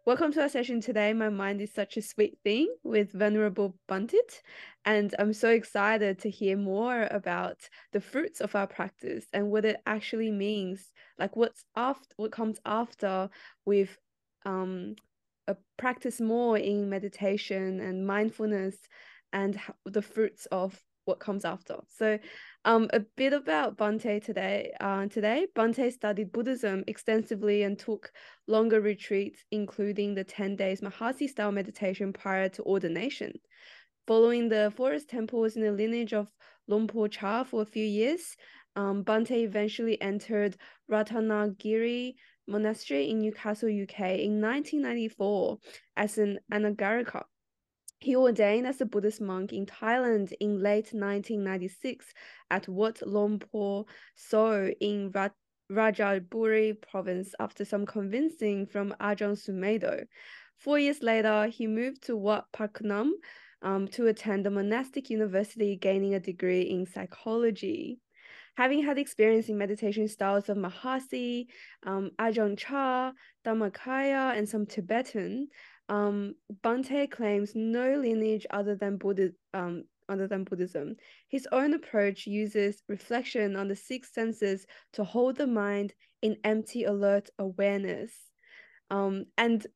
Welcome to our session today. My mind is such a sweet thing with Venerable Pandit, and I'm so excited to hear more about the fruits of our practice and what it actually means, like what comes after we've practice more in meditation and mindfulness and the fruits of what comes after. So a bit about Bhante today. Bhante studied Buddhism extensively and took longer retreats, including the 10 days Mahasi-style meditation prior to ordination. Following the forest temples in the lineage of Lumpur Cha for a few years, Bhante eventually entered Ratnagiri Monastery in Newcastle, UK in 1994 as an Anagarika. He ordained as a Buddhist monk in Thailand in late 1996 at Wat Lumpur So in Rajaburi province after some convincing from Ajahn Sumedho. 4 years later, he moved to Wat Pakunam to attend the monastic university, gaining a degree in psychology. Having had experience in meditation styles of Mahasi, Ajahn Chah, Dhammakaya, and some Tibetan, Bhante claims no lineage other than Buddhism. His own approach uses reflection on the six senses to hold the mind in empty, alert awareness. And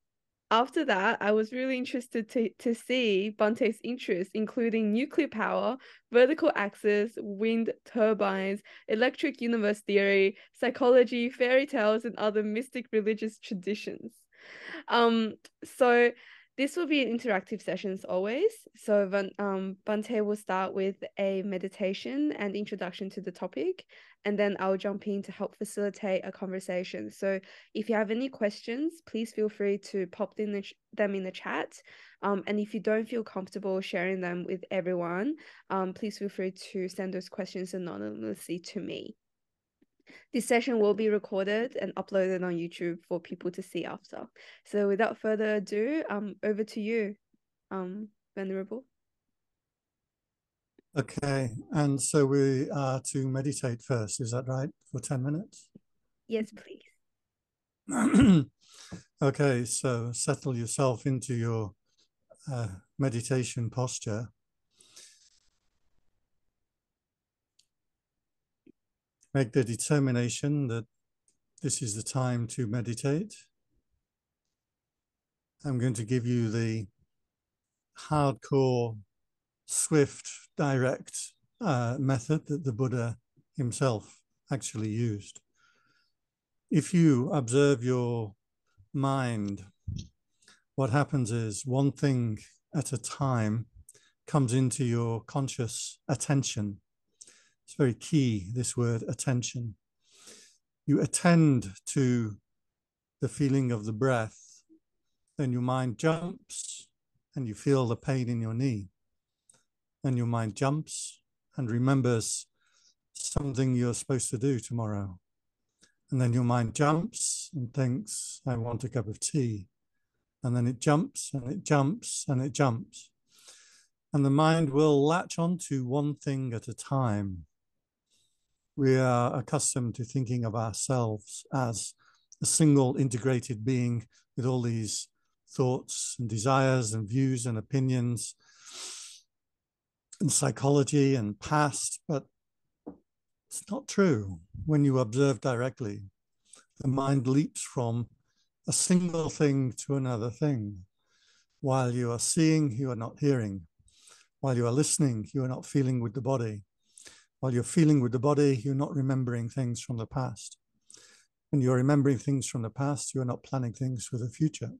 after that, I was really interested to see Bhante's interests, including nuclear power, vertical axis, wind turbines, electric universe theory, psychology, fairy tales, and other mystic religious traditions. So this will be an interactive sessions always. So Bhante will start with a meditation and introduction to the topic, and then I'll jump in to help facilitate a conversation. So if you have any questions, please feel free to pop them in the chat. And if you don't feel comfortable sharing them with everyone, please feel free to send those questions anonymously to me. This session will be recorded and uploaded on YouTube for people to see after. So without further ado, over to you, Venerable. Okay, and so we are to meditate first, is that right, for 10 minutes? Yes, please. Okay, so settle yourself into your meditation posture. Make the determination that this is the time to meditate. I'm going to give you the hardcore, swift, direct method that the Buddha himself actually used. If you observe your mind, what happens is one thing at a time comes into your conscious attention. It's very key, this word attention. You attend to the feeling of the breath, then your mind jumps and you feel the pain in your knee. Then your mind jumps and remembers something you're supposed to do tomorrow. And then your mind jumps and thinks, I want a cup of tea. And then it jumps and it jumps and it jumps. And the mind will latch onto one thing at a time. We are accustomed to thinking of ourselves as a single integrated being with all these thoughts and desires and views and opinions and psychology and past, but it's not true. When you observe directly, the mind leaps from a single thing to another thing. While you are seeing, you are not hearing. While you are listening, you are not feeling with the body. While you're feeling with the body, you're not remembering things from the past. When you're remembering things from the past, you're not planning things for the future.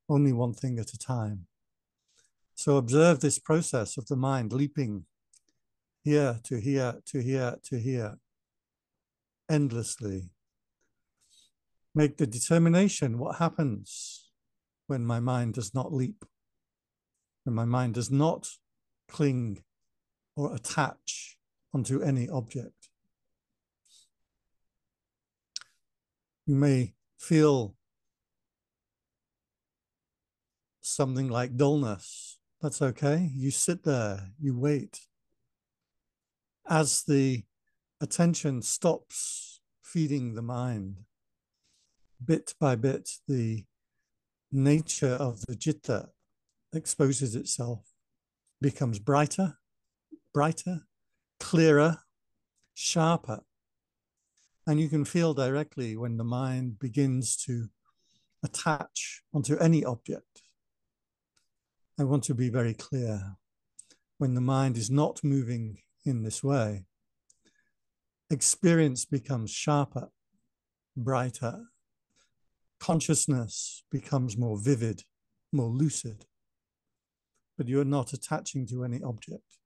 Only one thing at a time. So observe this process of the mind leaping here to here to here to here, endlessly. Make the determination what happens when my mind does not leap, when my mind does not cling or attach onto any object. You may feel something like dullness. That's okay. You sit there, you wait. As the attention stops feeding the mind, bit by bit, the nature of the citta exposes itself, becomes brighter, clearer, sharper. And you can feel directly when the mind begins to attach onto any object. I want to be very clear. When the mind is not moving in this way, experience becomes sharper, brighter. Consciousness becomes more vivid, more lucid, but you're not attaching to any object.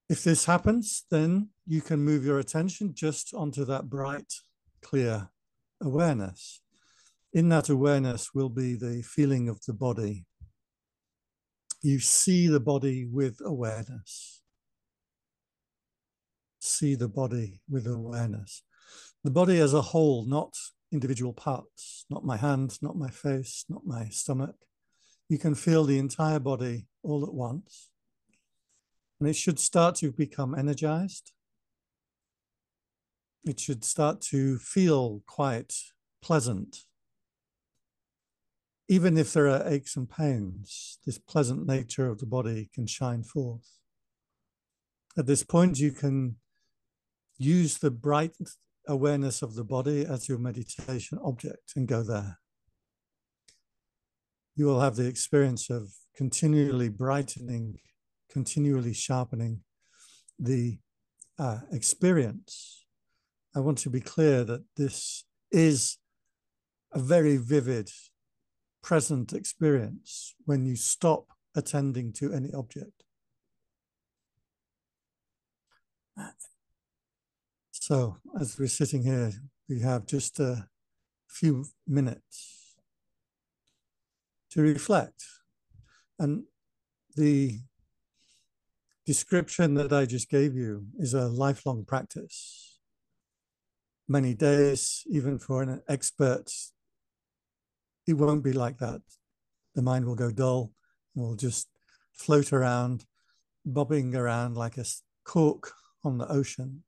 If this happens, then you can move your attention just onto that bright, clear awareness. In that awareness will be the feeling of the body. You see the body with awareness. See the body with awareness. The body as a whole, not individual parts, not my hand, not my face, not my stomach. You can feel the entire body all at once. And it should start to become energized. It should start to feel quite pleasant. Even if there are aches and pains, this pleasant nature of the body can shine forth. At this point, you can use the bright awareness of the body as your meditation object and go there. You will have the experience of continually brightening, continually sharpening the experience. I want to be clear that this is a very vivid, present experience when you stop attending to any object. So as we're sitting here, we have just a few minutes to reflect. And the description that I just gave you is a lifelong practice. Many days, even for an expert, it won't be like that. The mind will go dull and will just float around, bobbing around like a cork on the ocean.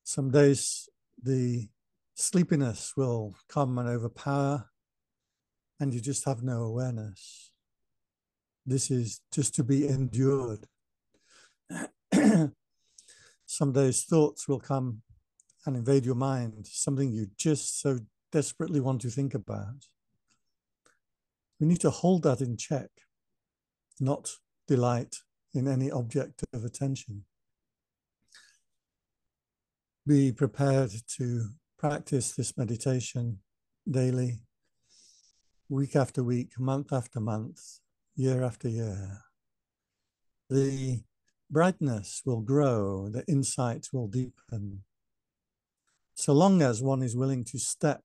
Some days the sleepiness will come and overpower, and you just have no awareness. This is just to be endured. Some days thoughts will come and invade your mind, something you just so desperately want to think about. We need to hold that in check, not delight in any object of attention. Be prepared to practice this meditation daily, week after week, month after month, year after year. The brightness will grow, the insight will deepen. So long as one is willing to step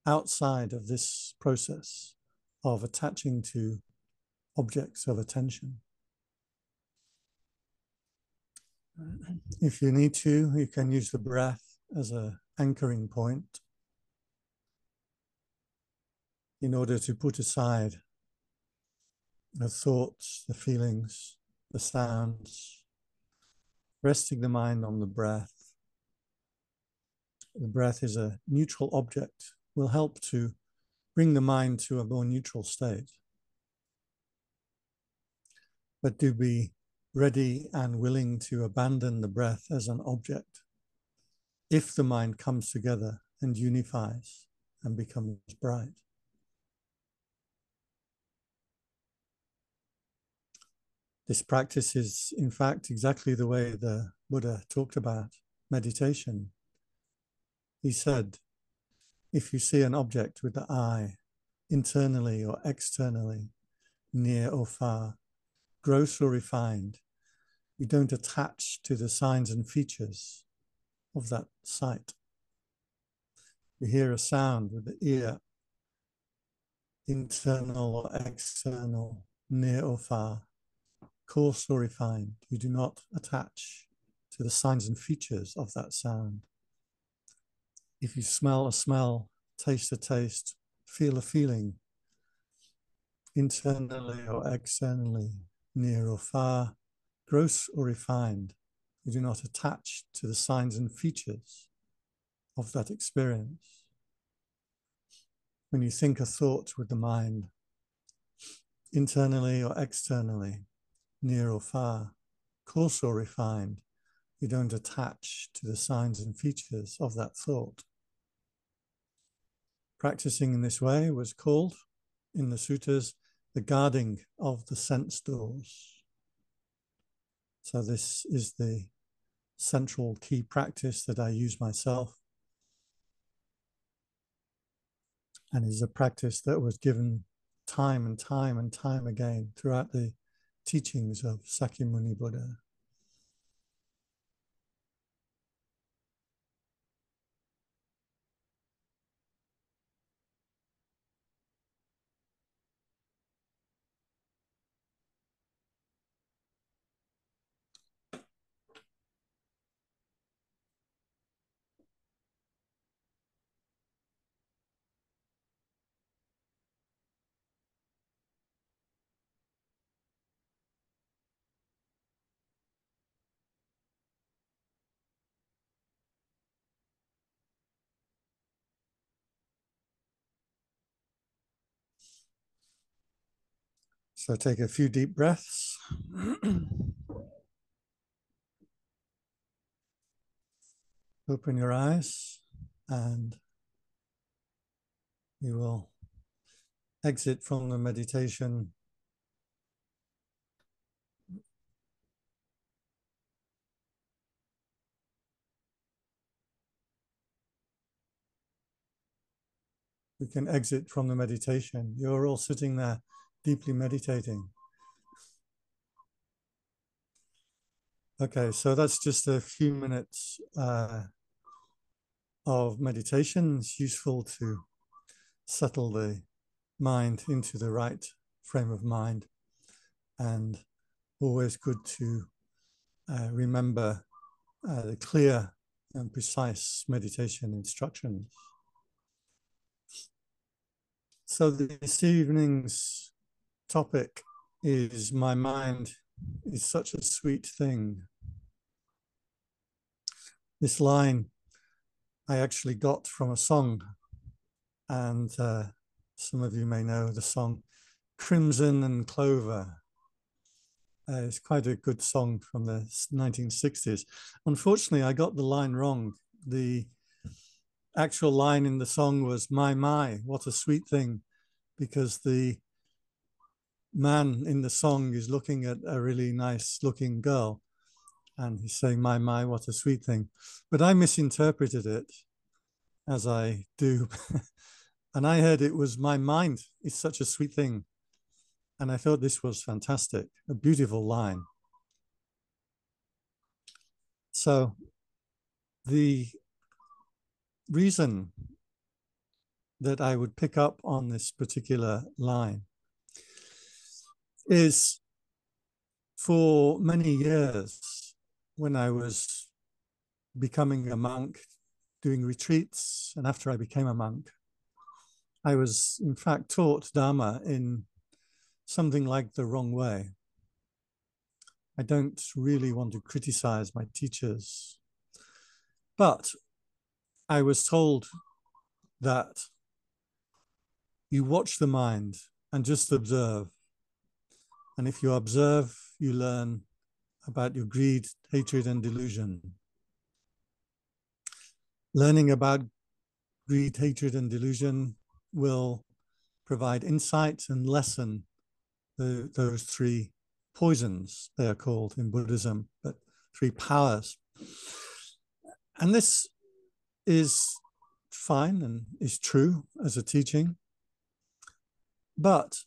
outside of this process of attaching to objects of attention. If you need to, you can use the breath as an anchoring point in order to put aside the thoughts, the feelings, the sounds, resting the mind on the breath. The breath is a neutral object, will help to bring the mind to a more neutral state. But do be ready and willing to abandon the breath as an object if the mind comes together and unifies and becomes bright. This practice is, in fact, exactly the way the Buddha talked about meditation. He said, if you see an object with the eye, internally or externally, near or far, gross or refined, you don't attach to the signs and features of that sight. You hear a sound with the ear, internal or external, near or far, coarse or refined. You do not attach to the signs and features of that sound. If you smell a smell, taste a taste, feel a feeling, internally or externally, near or far, gross or refined, you do not attach to the signs and features of that experience. when you think a thought with the mind, internally or externally, near or far, coarse or refined, you don't attach to the signs and features of that thought. Practicing in this way was called, in the suttas, the guarding of the sense doors. So this is the central key practice that I use myself, and is a practice that was given time and time and time again throughout the teachings of Sakyamuni Buddha. So take a few deep breaths. Open your eyes, and you will exit from the meditation we can exit from the meditation. You're all sitting there deeply meditating. Okay, so that's just a few minutes of meditation. It's useful to settle the mind into the right frame of mind, and always good to remember the clear and precise meditation instructions. So this evening's topic is my mind is such a sweet thing. This line I actually got from a song, and some of you may know the song Crimson and Clover. It's quite a good song from the 1960s. Unfortunately, I got the line wrong. The actual line in the song was, my, what a sweet thing, because the man in the song is looking at a really nice looking girl, and he's saying, my, what a sweet thing. But I misinterpreted it, as I do. And I heard it was, my mind is such a sweet thing. And I thought this was fantastic, a beautiful line. So the reason that I would pick up on this particular line is, for many years, when I was becoming a monk, doing retreats, and after I became a monk, I was in fact taught Dharma in something like the wrong way. I don't really want to criticize my teachers, but I was told that you watch the mind and just observe. And if you observe, you learn about your greed, hatred, and delusion. Learning about greed, hatred, and delusion will provide insight and lessen those three poisons, they are called in Buddhism, but three powers. And this is fine and is true as a teaching, but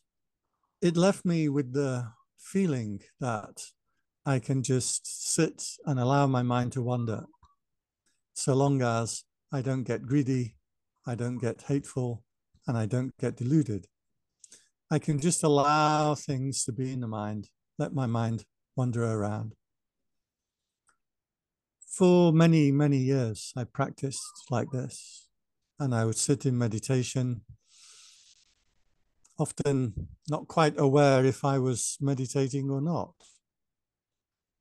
it left me with the feeling that I can just sit and allow my mind to wander, so long as I don't get greedy, I don't get hateful, and I don't get deluded. I can just allow things to be in the mind, let my mind wander around. For many, many years, I practiced like this, and I would sit in meditation, often not quite aware if I was meditating or not.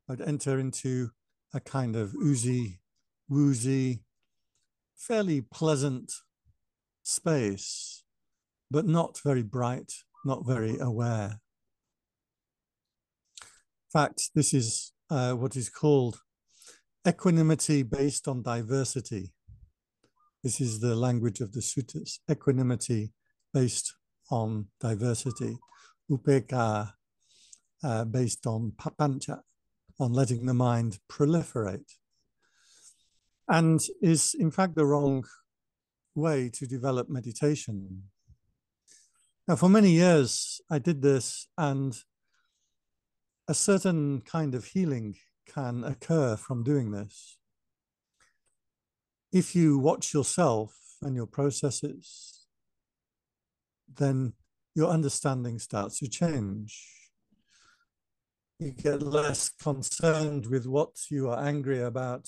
I'd enter into a kind of oozy, woozy, fairly pleasant space but not very bright, not very aware. In fact, this is what is called equanimity based on diversity. This is the language of the suttas, equanimity based on diversity, upekkha based on papanca, on letting the mind proliferate, and is in fact the wrong way to develop meditation. Now, for many years, I did this, and a certain kind of healing can occur from doing this. If you watch yourself and your processes, then your understanding starts to change. You get less concerned with what you are angry about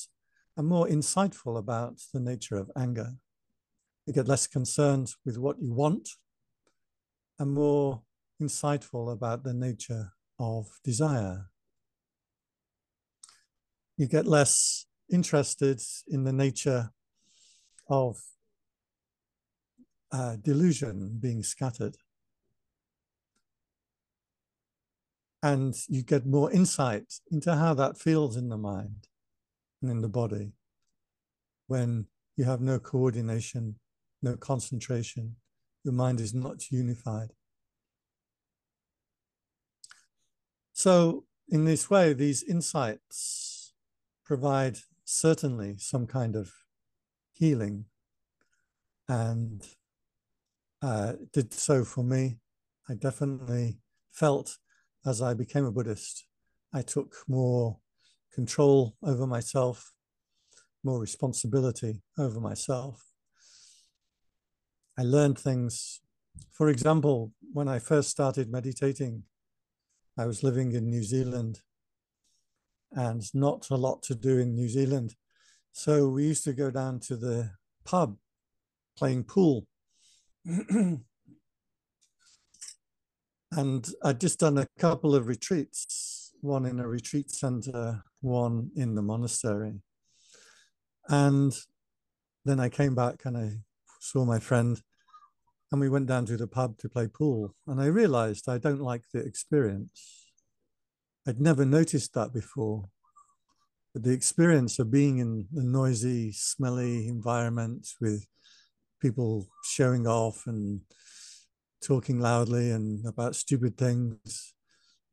and more insightful about the nature of anger. You get less concerned with what you want and more insightful about the nature of desire. You get less interested in the nature of delusion being scattered. And you get more insight into how that feels in the mind and in the body when you have no coordination, no concentration, your mind is not unified. So in this way, these insights provide certainly some kind of healing, and did so for me. I definitely felt as I became a Buddhist, I took more control over myself, more responsibility over myself. I learned things. For example, when I first started meditating, I was living in New Zealand and not a lot to do in New Zealand. So we used to go down to the pub playing pool. And I'd just done a couple of retreats, one in a retreat center, one in the monastery. And then I came back and I saw my friend and we went down to the pub to play pool. And I realized I don't like the experience. I'd never noticed that before. But the experience of being in a noisy, smelly environment with people showing off and talking loudly and about stupid things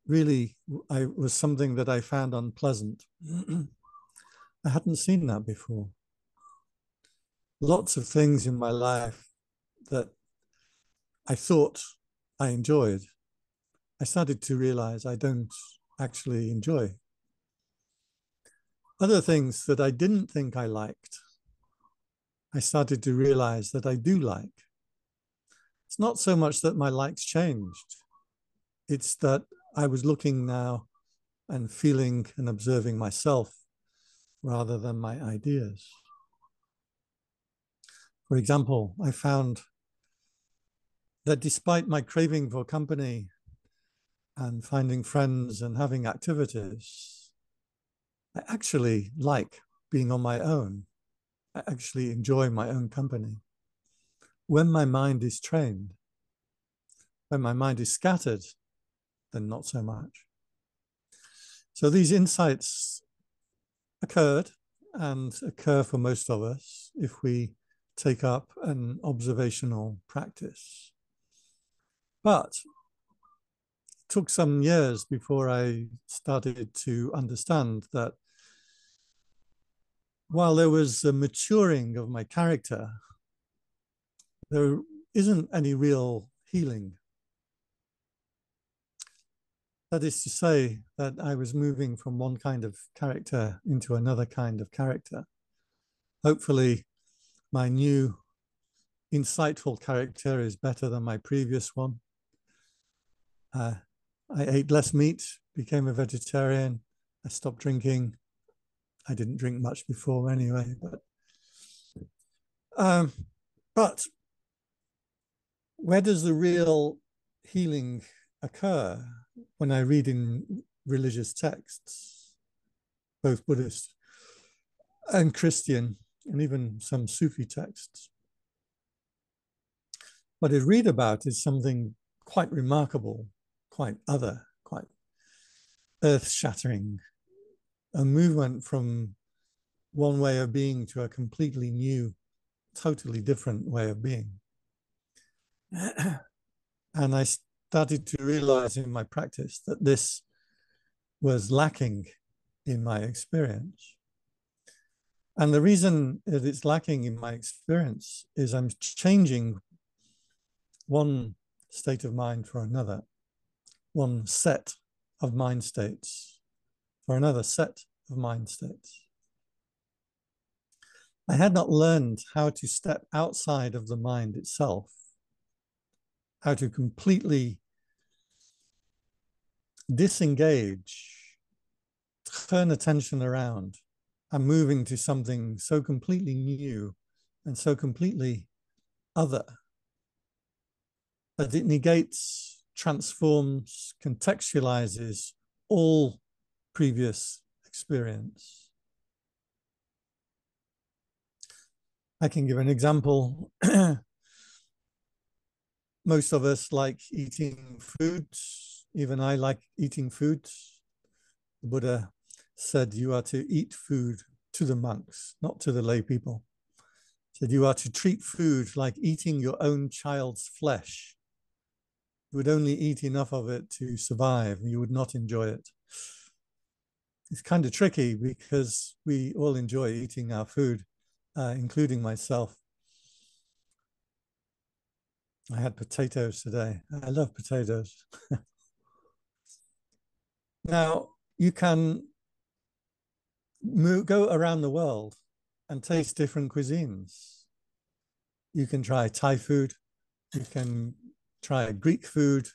really was something that I found unpleasant. I hadn't seen that before. Lots of things in my life that I thought I enjoyed, I started to realize I don't actually enjoy. Other things that I didn't think I liked, I started to realize that I do like. It's not so much that my likes changed. It's that I was looking now and feeling and observing myself rather than my ideas. For example, I found that despite my craving for company and finding friends and having activities, I actually like being on my own. I actually enjoy my own company. When my mind is trained, when my mind is scattered, then not so much. So these insights occurred and occur for most of us if we take up an observational practice. But it took some years before I started to understand that while there was a maturing of my character, there isn't any real healing. That is to say that I was moving from one kind of character into another kind of character. Hopefully, my new insightful character is better than my previous one. I ate less meat, became a vegetarian. I stopped drinking. I didn't drink much before anyway, but where does the real healing occur? When I read in religious texts, both Buddhist and Christian, and even some Sufi texts. What I read about is something quite remarkable, quite other, quite earth-shattering, a movement from one way of being to a completely new, totally different way of being. And I started to realize in my practice that this was lacking in my experience. And the reason that it's lacking in my experience is I'm changing one state of mind for another, one set of mind states for another set of mind states. I had not learned how to step outside of the mind itself, how to completely disengage, turn attention around, and move into something so completely new and so completely other that it negates, transforms, contextualizes all previous experience. I can give an example. Most of us like eating foods. Even I like eating foods. The Buddha said you are to eat food to the monks, not to the lay people. He said you are to treat food like eating your own child's flesh. You would only eat enough of it to survive. You would not enjoy it. It's kind of tricky because we all enjoy eating our food, including myself. I had potatoes today. I love potatoes. Now, you can go around the world and taste different cuisines. You can try Thai food. You can try Greek food,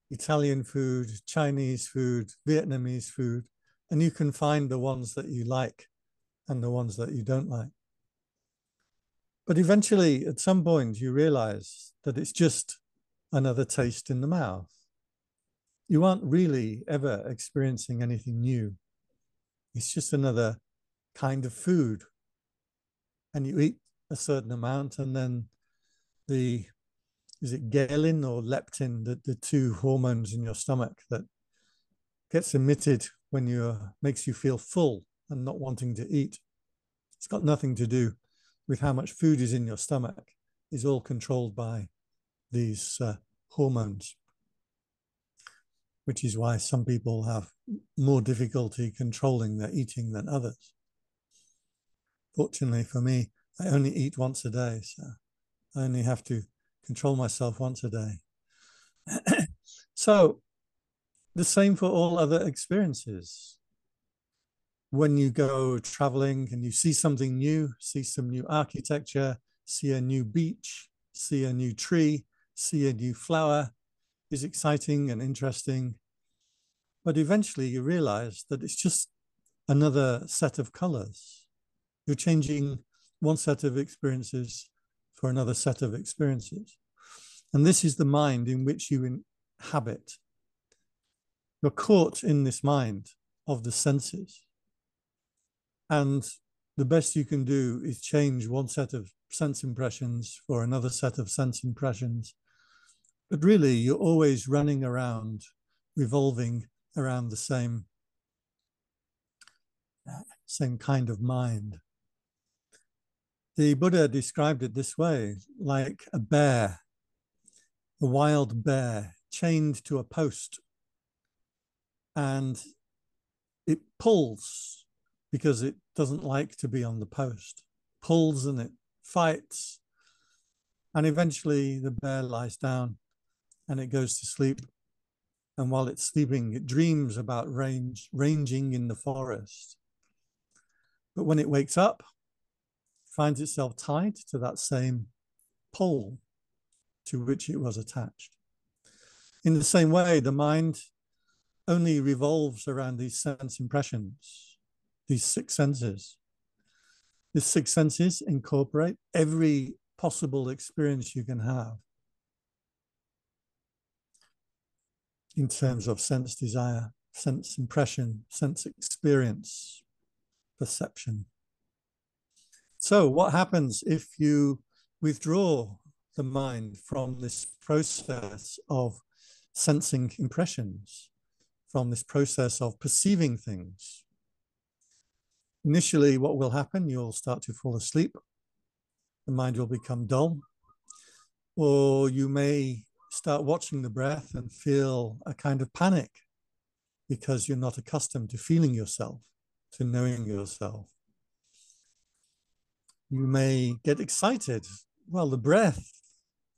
Italian food, Chinese food, Vietnamese food, and you can find the ones that you like and the ones that you don't like. But eventually, at some point, you realize that it's just another taste in the mouth. You aren't really ever experiencing anything new. It's just another kind of food. And you eat a certain amount, and then is it ghrelin or leptin, the two hormones in your stomach that gets emitted when makes you feel full and not wanting to eat. It's got nothing to do with how much food is in your stomach. It's all controlled by these hormones, which is why some people have more difficulty controlling their eating than others. Fortunately for me, I only eat once a day, so I only have to control myself once a day. So the same for all other experiences. When you go traveling and you see something new, see some new architecture, see a new beach, see a new tree, see a new flower, is exciting and interesting. But eventually you realize that it's just another set of colors. You're changing one set of experiences for another set of experiences. And this is the mind in which you inhabit. You're caught in this mind of the senses. And the best you can do is change one set of sense impressions for another set of sense impressions. But really, you're always running around, revolving around the same kind of mind. The Buddha described it this way, like a bear, a wild bear chained to a post. And it pulls because it doesn't like to be on the post, pulls and it fights. And eventually the bear lies down and it goes to sleep. And while it's sleeping, it dreams about ranging in the forest. But when it wakes up, it finds itself tied to that same pole to which it was attached. In the same way, the mind only revolves around these sense impressions, these six senses. These six senses incorporate every possible experience you can have in terms of sense desire, sense impression, sense experience, perception. So what happens if you withdraw the mind from this process of sensing impressions, from this process of perceiving things. Initially, what will happen, you'll start to fall asleep. The mind will become dull. Or you may start watching the breath and feel a kind of panic because you're not accustomed to feeling yourself, to knowing yourself. You may get excited. Well, the breath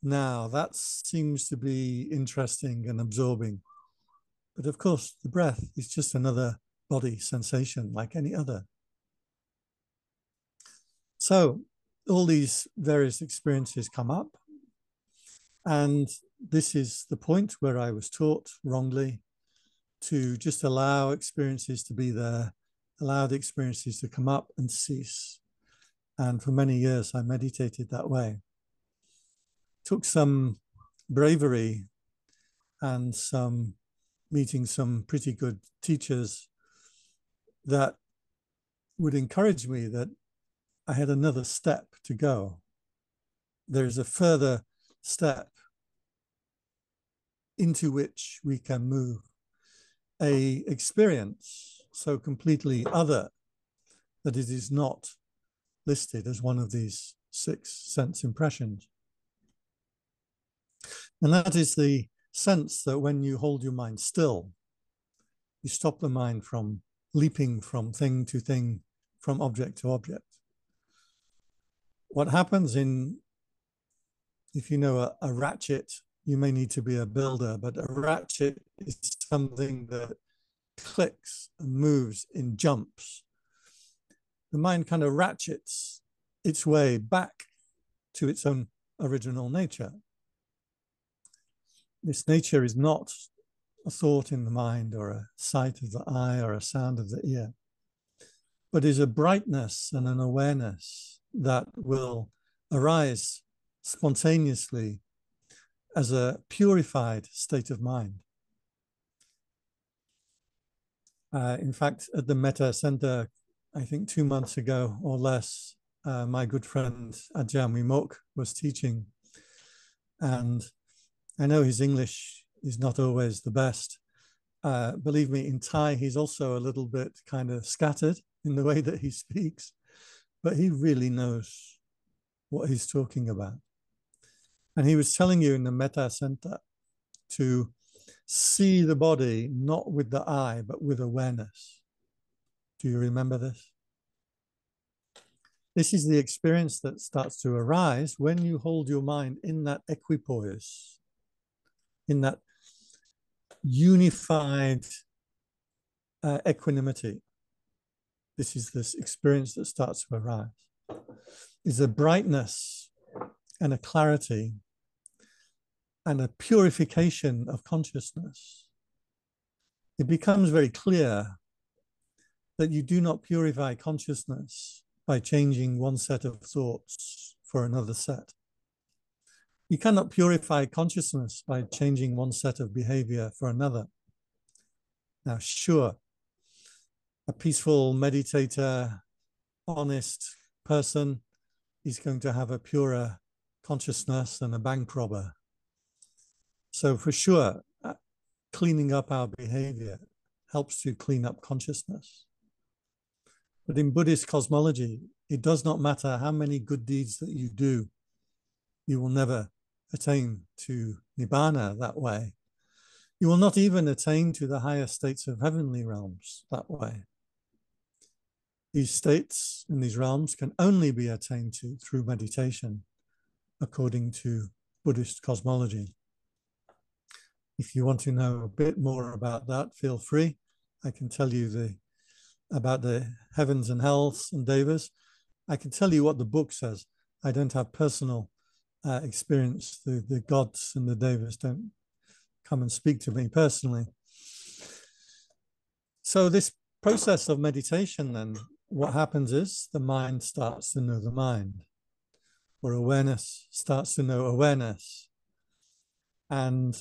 now, that seems to be interesting and absorbing. But of course, the breath is just another body sensation like any other. So all these various experiences come up. And this is the point where I was taught wrongly to just allow experiences to be there, allow the experiences to come up and cease. And for many years, I meditated that way. Took some bravery and some meeting some pretty good teachers that would encourage me that I had another step to go. There's a further step into which we can move, a experience so completely other that it is not listed as one of these 6 sense impressions. And that is the sense that when you hold your mind still, you stop the mind from leaping from thing to thing, from object to object. What happens if you know a ratchet, you may need to be a builder, but a ratchet is something that clicks and moves in jumps. The mind kind of ratchets its way back to its own original nature. This nature is not a thought in the mind or a sight of the eye or a sound of the ear, but is a brightness and an awareness that will arise spontaneously as a purified state of mind. In fact, at the Metta Center, I think 2 months ago or less, my good friend Ajahn Wimok was teaching, and I know his English is not always the best. Believe me, in Thai, he's also a little bit kind of scattered in the way that he speaks, but he really knows what he's talking about. And he was telling you in the Metta Center to see the body not with the eye, but with awareness. Do you remember this? This is the experience that starts to arise when you hold your mind in that equipoise, in that unified equanimity. This is this experience that starts to arise. Is a brightness and a clarity and a purification of consciousness. It becomes very clear that you do not purify consciousness by changing one set of thoughts for another set. You cannot purify consciousness by changing one set of behavior for another. Now, sure, a peaceful meditator, honest person is going to have a purer consciousness than a bank robber. So for sure, cleaning up our behavior helps to clean up consciousness. But in Buddhist cosmology, it does not matter how many good deeds that you do, you will never attain to Nibbana that way. You will not even attain to the higher states of heavenly realms that way. These states in these realms can only be attained to through meditation, according to Buddhist cosmology. If you want to know a bit more about that, feel free. I can tell you about the heavens and hells and devas. I can tell you what the book says. I don't have personal experience. The gods and the devas don't come and speak to me personally. So this process of meditation, then, what happens is the mind starts to know the mind, or awareness starts to know awareness. And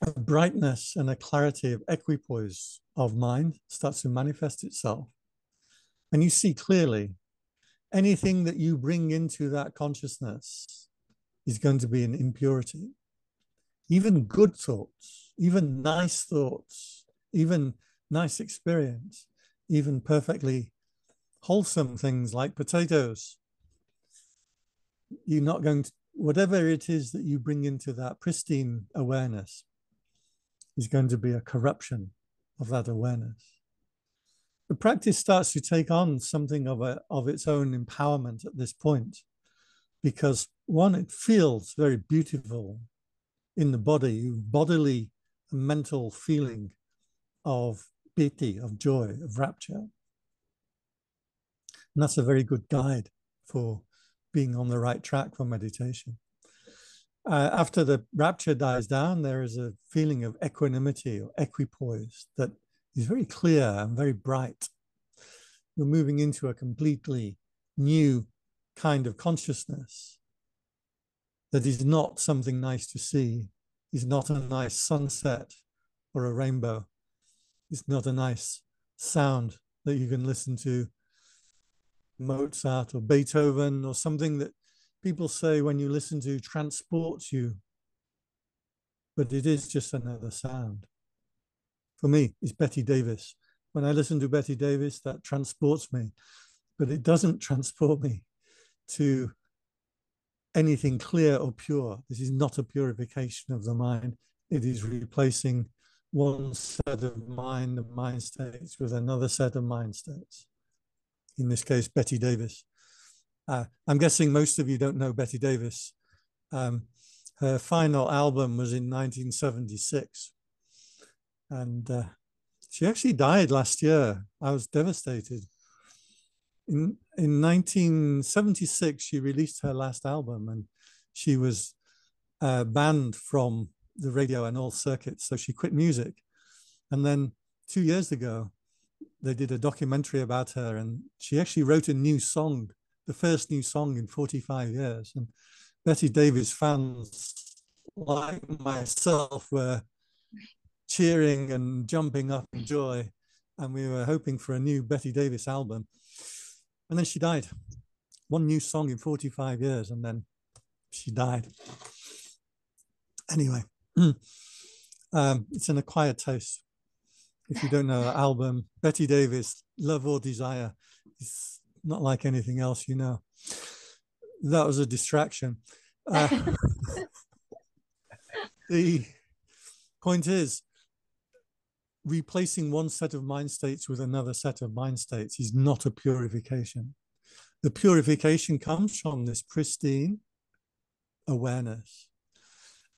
a brightness and a clarity of equipoise of mind starts to manifest itself. And you see clearly anything that you bring into that consciousness is going to be an impurity. Even good thoughts, even nice thoughts, even nice experience, even perfectly wholesome things like potatoes. You're not going to, whatever it is that you bring into that pristine awareness is going to be a corruption of that awareness. The practice starts to take on something of its own empowerment at this point, because one, it feels very beautiful in the body, bodily and mental feeling of piti, of joy, of rapture. And that's a very good guide for being on the right track for meditation. After the rapture dies down, there is a feeling of equanimity or equipoise that is very clear and very bright. You're moving into a completely new kind of consciousness that is not something nice to see, is not a nice sunset or a rainbow. It's not a nice sound that you can listen to, Mozart or Beethoven, or something that people say when you listen to transports you. But it is just another sound. For me, it's Betty Davis. When I listen to Betty Davis, that transports me, but it doesn't transport me to anything clear or pure. This is not a purification of the mind. It is replacing one set of mind states with another set of mind states. In this case, Betty Davis. I'm guessing most of you don't know Betty Davis. Her final album was in 1976. And she actually died last year. I was devastated. In 1976, she released her last album, and she was banned from the radio and all circuits. So she quit music. And then 2 years ago, they did a documentary about her, and she actually wrote a new song, the first new song in 45 years. And Betty Davis fans like myself were cheering and jumping up in joy, and we were hoping for a new Betty Davis album. And then she died. One new song in 45 years, and then she died. Anyway, it's an acquired taste. If you don't know her album, Betty Davis, Love or Desire, it's not like anything else, you know. That was a distraction. The point is, replacing one set of mind states with another set of mind states is not a purification. The purification comes from this pristine awareness.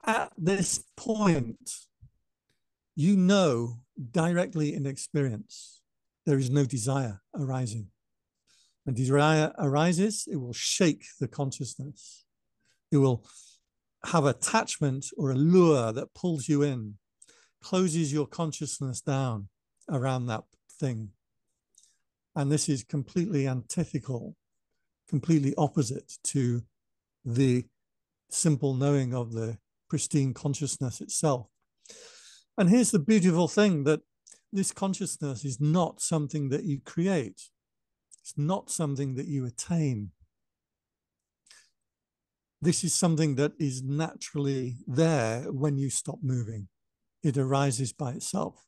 At this point, you know directly in experience, there is no desire arising. When desire arises, it will shake the consciousness. It will have attachment or a lure that pulls you in, closes your consciousness down around that thing. And this is completely antithetical, completely opposite to the simple knowing of the pristine consciousness itself. And here's the beautiful thing, that this consciousness is not something that you create. It's not something that you attain. This is something that is naturally there when you stop moving. It arises by itself.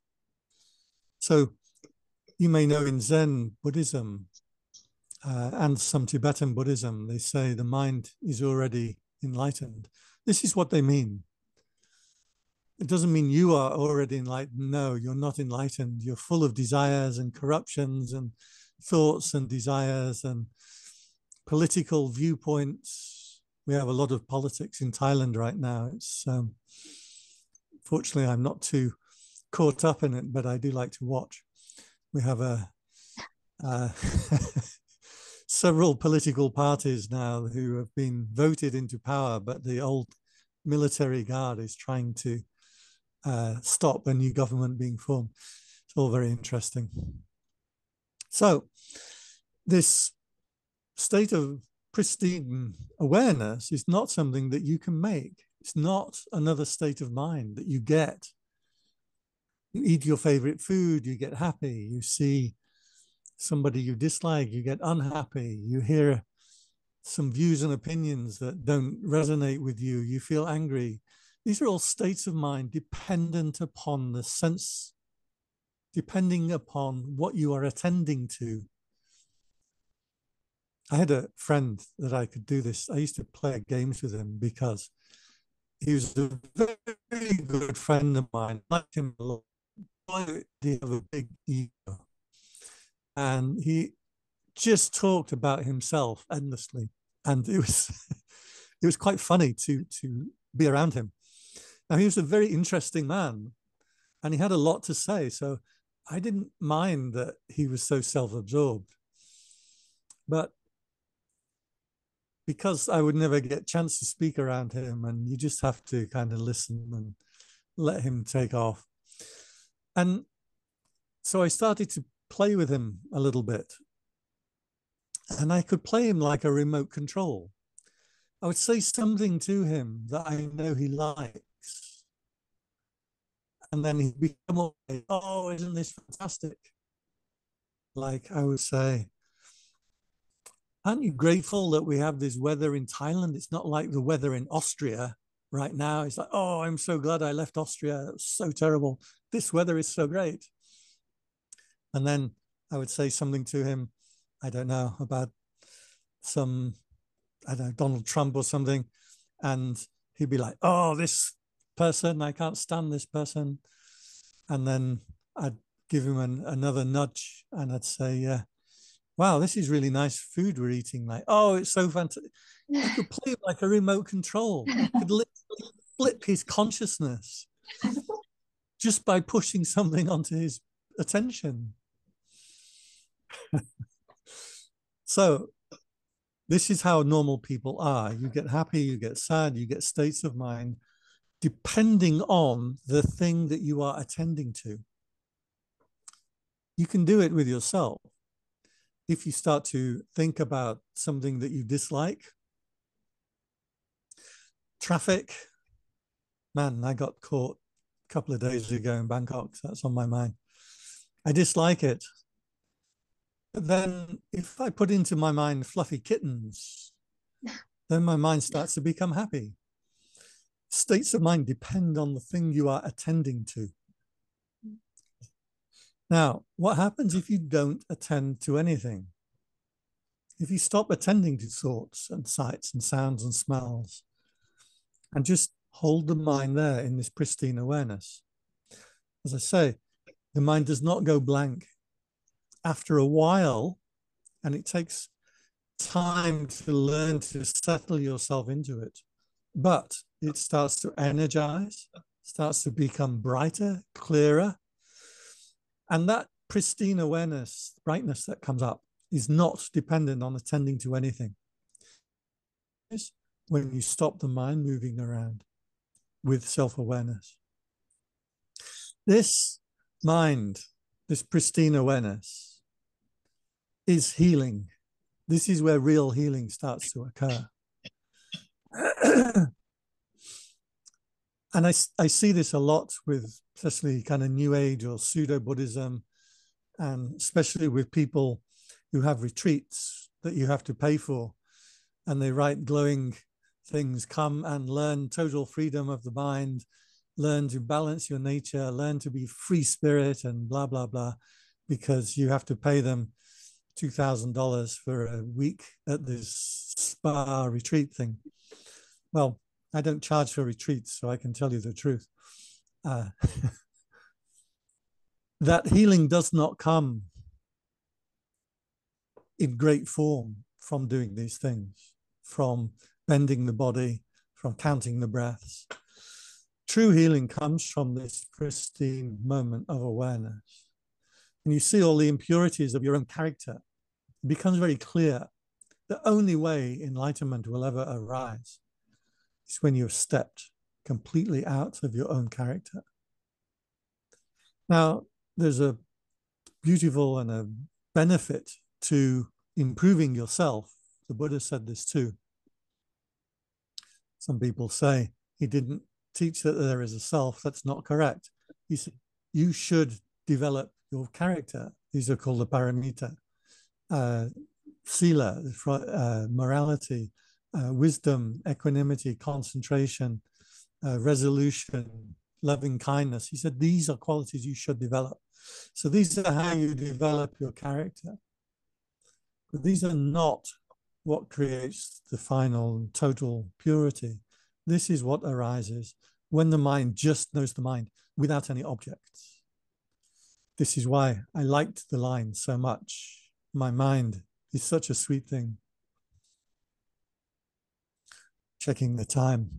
So you may know in Zen Buddhism and some Tibetan Buddhism, they say the mind is already enlightened. This is what they mean. It doesn't mean you are already enlightened. No, you're not enlightened. You're full of desires and corruptions and thoughts and desires and political viewpoints. We have a lot of politics in Thailand right now. It's fortunately, I'm not too caught up in it, but I do like to watch. We have several political parties now who have been voted into power, but the old military guard is trying to stop a new government being formed. It's all very interesting. So this state of pristine awareness is not something that you can make. It's not another state of mind that you get. You eat your favorite food, you get happy. You see somebody you dislike, you get unhappy. You hear some views and opinions that don't resonate with you, you feel angry. These are all states of mind dependent upon the sense, depending upon what you are attending to. I had a friend that I could do this. I used to play games with him because he was a very good friend of mine. I liked him a lot. He have a big ego. And he just talked about himself endlessly. And it was quite funny to be around him. Now, he was a very interesting man and he had a lot to say. So I didn't mind that he was so self-absorbed. But because I would never get a chance to speak around him, and you just have to kind of listen and let him take off. And so I started to play with him a little bit. And I could play him like a remote control. I would say something to him that I know he likes. And then he'd become like, oh, isn't this fantastic? Like I would say, aren't you grateful that we have this weather in Thailand? It's not like the weather in Austria right now. It's like, oh, I'm so glad I left Austria. It was so terrible. This weather is so great. And then I would say something to him, I don't know, about some, I don't know, Donald Trump or something. And he'd be like, oh, this person, I can't stand this person. And then I'd give him another nudge and I'd say, yeah, wow, this is really nice food we're eating. Like, oh, it's so fantastic. I could play it like a remote control. I could literally flip his consciousness just by pushing something onto his attention. So this is how normal people are. You get happy, you get sad, you get states of mind, depending on the thing that you are attending to. You can do it with yourself. If you start to think about something that you dislike, traffic, man, I got caught a couple of days ago in Bangkok. So that's on my mind. I dislike it. But then if I put into my mind fluffy kittens, then my mind starts to become happy. States of mind depend on the thing you are attending to. Now, what happens if you don't attend to anything? If you stop attending to thoughts and sights and sounds and smells and just hold the mind there in this pristine awareness. As I say, the mind does not go blank. After a while, and it takes time to learn to settle yourself into it, but it starts to energize, starts to become brighter, clearer. And that pristine awareness, brightness that comes up is not dependent on attending to anything. It's when you stop the mind moving around with self-awareness. This mind, this pristine awareness is healing. This is where real healing starts to occur. And I see this a lot with especially kind of New Age or pseudo-Buddhism, and especially with people who have retreats that you have to pay for. And they write glowing things, come and learn total freedom of the mind, learn to balance your nature, learn to be free spirit and blah, blah, blah, because you have to pay them $2,000 for a week at this spa retreat thing. Well, I don't charge for retreats, so I can tell you the truth. That healing does not come in great form from doing these things, from bending the body, from counting the breaths. True healing comes from this pristine moment of awareness. And you see all the impurities of your own character. It becomes very clear. The only way enlightenment will ever arise is when you've stepped completely out of your own character. Now, there's a beautiful and a benefit to improving yourself. The Buddha said this too. Some people say he didn't teach that there is a self. That's not correct. He said you should develop your character. These are called the paramita. sila, morality, wisdom, equanimity, concentration, resolution, loving kindness. He said, these are qualities you should develop. So these are how you develop your character. But these are not what creates the final total purity. This is what arises when the mind just knows the mind without any objects. This is why I liked the line so much. My mind is such a sweet thing. Checking the time.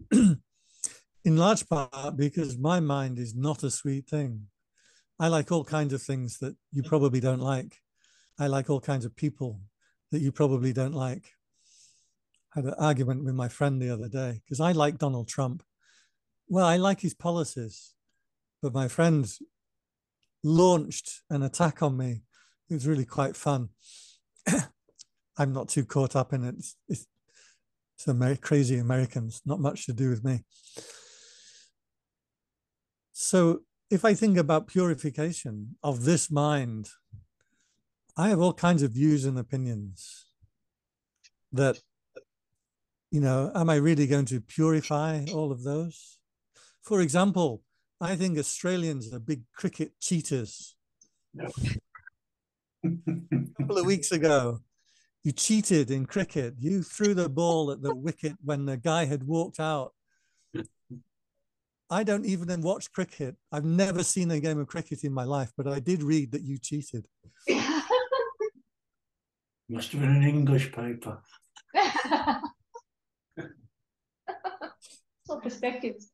In large part because my mind is not a sweet thing. I like all kinds of things that you probably don't like. I like all kinds of people that you probably don't like. I had an argument with my friend the other day because I like Donald Trump. Well, I like his policies, but my friend launched an attack on me. It was really quite fun. I'm not too caught up in it. It's crazy Americans, not much to do with me. So if I think about purification of this mind, I have all kinds of views and opinions that, you know, am I really going to purify all of those? For example, I think Australians are big cricket cheaters. A couple of weeks ago, you cheated in cricket. You threw the ball at the wicket when the guy had walked out. I don't even watch cricket. I've never seen a game of cricket in my life, but I did read that you cheated. Must have been an English paper. What perspectives?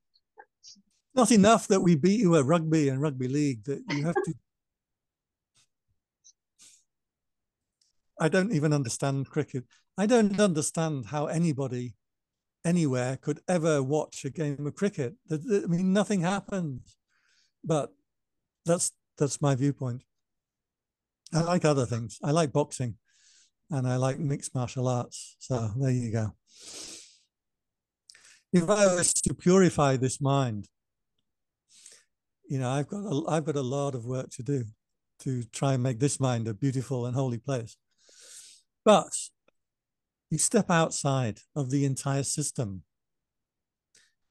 Not enough that we beat you at rugby and rugby league, that you have to. I don't even understand cricket. I don't understand how anybody anywhere could ever watch a game of cricket. I mean, nothing happens. But that's my viewpoint. I like other things. I like boxing and I like mixed martial arts. So there you go. If I was to purify this mind, you know, I've got a lot of work to do to try and make this mind a beautiful and holy place. But you step outside of the entire system.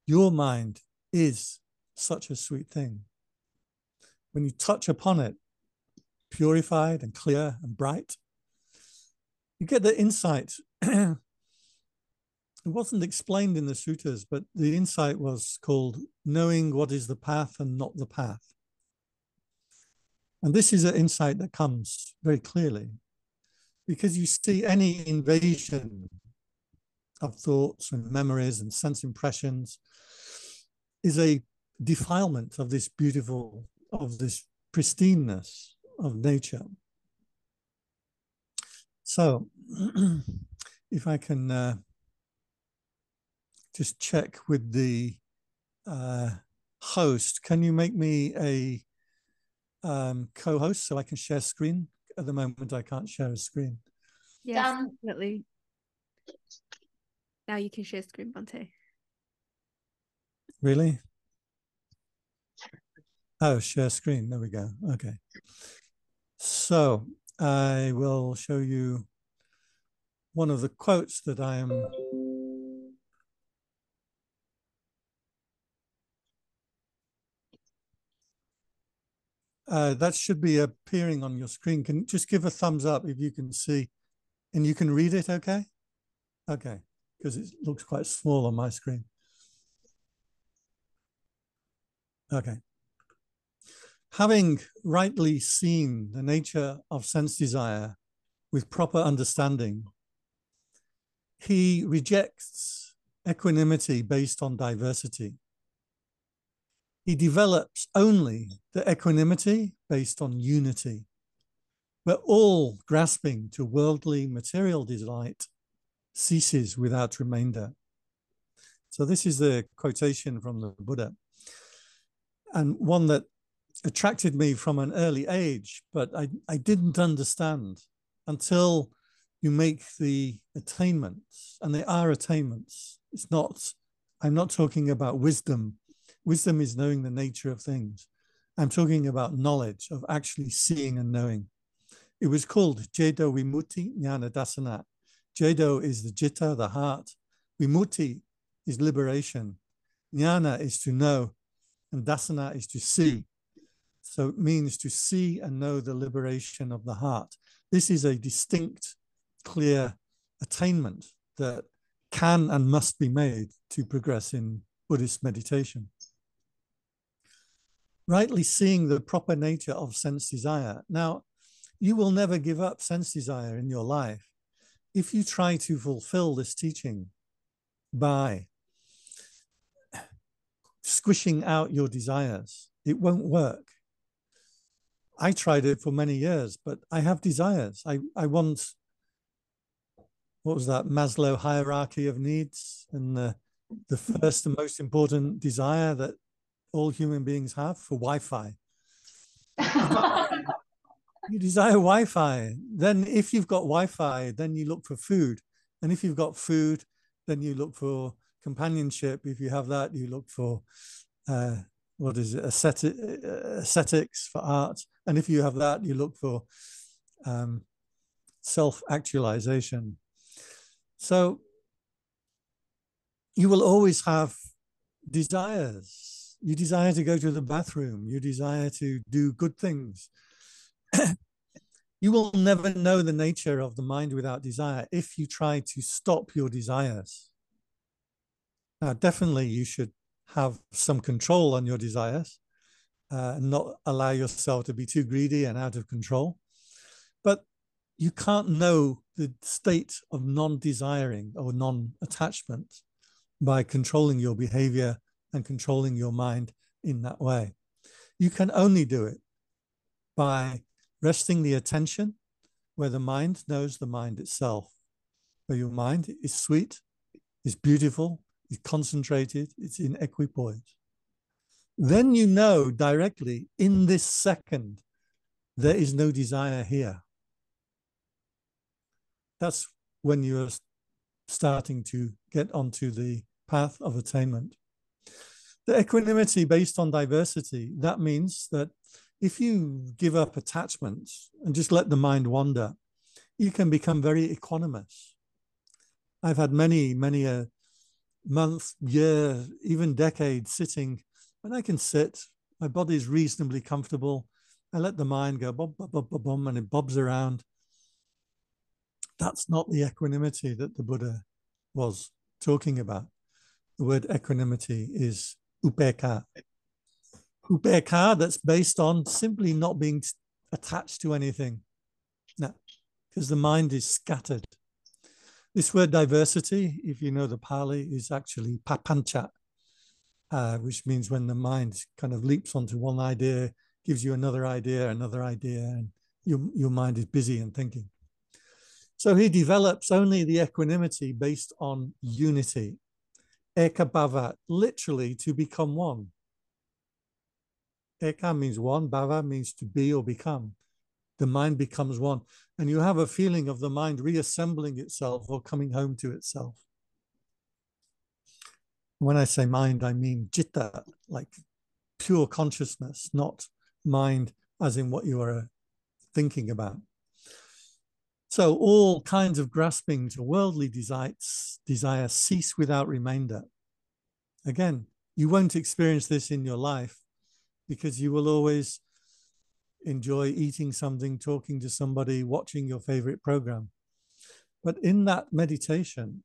Your mind is such a sweet thing. When you touch upon it, purified and clear and bright, you get the insight. It wasn't explained in the suttas, but the insight was called knowing what is the path and not the path. And this is an insight that comes very clearly because you see any invasion of thoughts and memories and sense impressions is a defilement of this beautiful, of this pristineness of nature. So if I can just check with the host, can you make me a co-host so I can share screen? At the moment, I can't share a screen. Yes, definitely. Now you can share screen, Bhante. Really? Oh, share screen. There we go. Okay. So I will show you one of the quotes that I am that should be appearing on your screen. Can you just give a thumbs up if you can see and you can read it, okay? Okay, because it looks quite small on my screen. Okay. Having rightly seen the nature of sense desire with proper understanding, he rejects equanimity based on diversity. He develops only the equanimity based on unity, where all grasping to worldly material delight ceases without remainder. So this is the quotation from the Buddha, and one that attracted me from an early age, but I didn't understand until you make the attainments, and they are attainments. It's not, I'm not talking about wisdom. Wisdom is knowing the nature of things. I'm talking about knowledge of actually seeing and knowing. It was called Jedo Vimutti Jnana Dasana. Jedo is the citta, the heart. Vimutti is liberation. Jnana is to know, and dasana is to see. So it means to see and know the liberation of the heart. This is a distinct, clear attainment that can and must be made to progress in Buddhist meditation. Rightly seeing the proper nature of sense desire. Now, you will never give up sense desire in your life. If you try to fulfill this teaching by squishing out your desires, it won't work. I tried it for many years, but I have desires. I want, what was that, Maslow hierarchy of needs? And the first and most important desire that all human beings have for Wi-Fi. You desire Wi-Fi. Then if you've got Wi-Fi, then you look for food. And if you've got food, then you look for companionship. If you have that, you look for, what is it, aesthetics, for art. And if you have that, you look for self-actualization. So you will always have desires. You desire to go to the bathroom. You desire to do good things. You will never know the nature of the mind without desire if you try to stop your desires. Now, definitely you should have some control on your desires, not allow yourself to be too greedy and out of control. But you can't know the state of non-desiring or non-attachment by controlling your behavior and controlling your mind in that way. You can only do it by resting the attention where the mind knows the mind itself, where your mind is sweet, is beautiful, is concentrated, it's in equipoise. Then you know directly in this second, there is no desire here. That's when you're starting to get onto the path of attainment. The equanimity based on diversity, that means that if you give up attachment and just let the mind wander, you can become very equanimous. I've had many a month, year, even decade sitting, and I can sit, my body is reasonably comfortable. I let the mind go bob, bob, bob, bob, bob, and it bobs around. That's not the equanimity that the Buddha was talking about. The word equanimity is upekkha. Upekkha, that's based on simply not being attached to anything. No, because the mind is scattered. This word diversity, if you know the Pali, is actually papanca, which means when the mind kind of leaps onto one idea, gives you another idea, and your mind is busy and thinking. So he develops only the equanimity based on unity. Eka bhava, literally to become one. Eka means one, bhava means to be or become. The mind becomes one. And you have a feeling of the mind reassembling itself or coming home to itself. When I say mind, I mean citta, like pure consciousness, not mind as in what you are thinking about. So all kinds of grasping to worldly desire cease without remainder. Again, you won't experience this in your life because you will always enjoy eating something, talking to somebody, watching your favorite program. But in that meditation,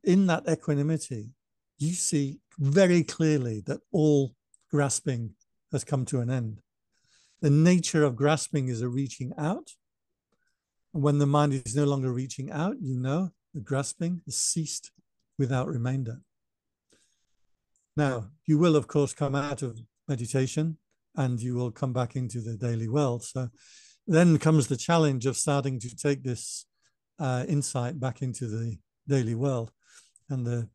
in that equanimity, you see very clearly that all grasping has come to an end. The nature of grasping is a reaching out. And when the mind is no longer reaching out, you know the grasping has ceased without remainder. Now, you will, of course, come out of meditation and you will come back into the daily world. So then comes the challenge of starting to take this insight back into the daily world and the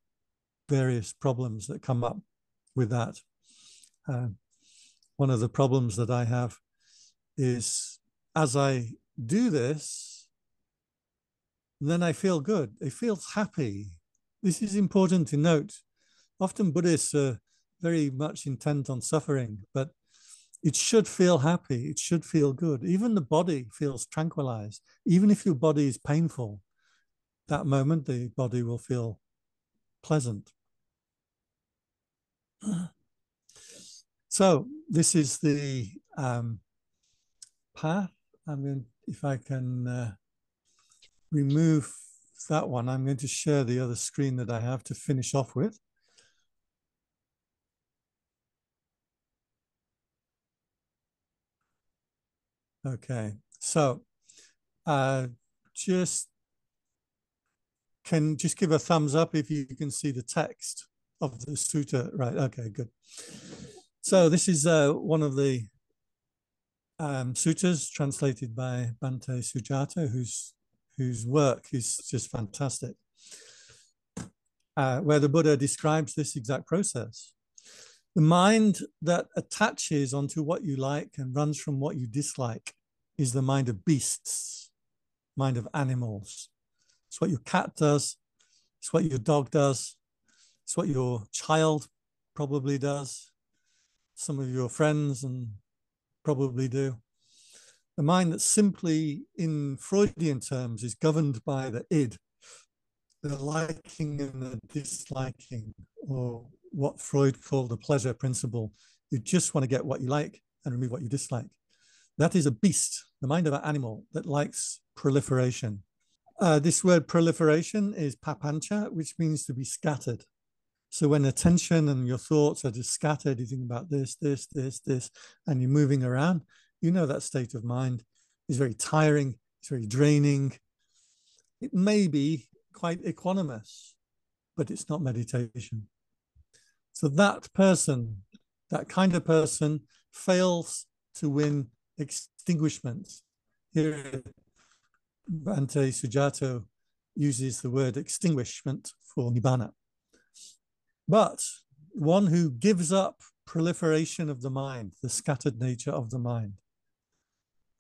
various problems that come up with that. One of the problems that I have is as I do this, then I feel good. It feels happy. This is important to note. Often Buddhists are very much intent on suffering, but It should feel happy. It should feel good. Even the body feels tranquilized. Even if your body is painful, that moment the body will feel pleasant. So this is the path. I'm going, if I can remove that one, I'm going to share the other screen that I have to finish off with. Okay, so just give a thumbs up if you can see the text of the sutta. Right, okay, good. So this is one of the suttas translated by Bhante Sujata, whose work is just fantastic, where the Buddha describes this exact process. The mind that attaches onto what you like and runs from what you dislike is the mind of beasts, mind of animals. It's what your cat does. It's what your dog does. It's what your child probably does. Some of your friends and probably do. The mind that simply, in Freudian terms, is governed by the id, the liking and the disliking, or what Freud called the pleasure principle. You just want to get what you like and remove what you dislike. That is a beast, the mind of an animal that likes proliferation. This word proliferation is papanca, which means to be scattered. So when attention and your thoughts are just scattered, you think about this, and you're moving around, you know that state of mind is very tiring, it's very draining. It may be quite equanimous, but it's not meditation. So that person, that kind of person, fails to win extinguishment. Here, Bhante Sujato uses the word extinguishment for nibbana. But one who gives up proliferation of the mind, the scattered nature of the mind,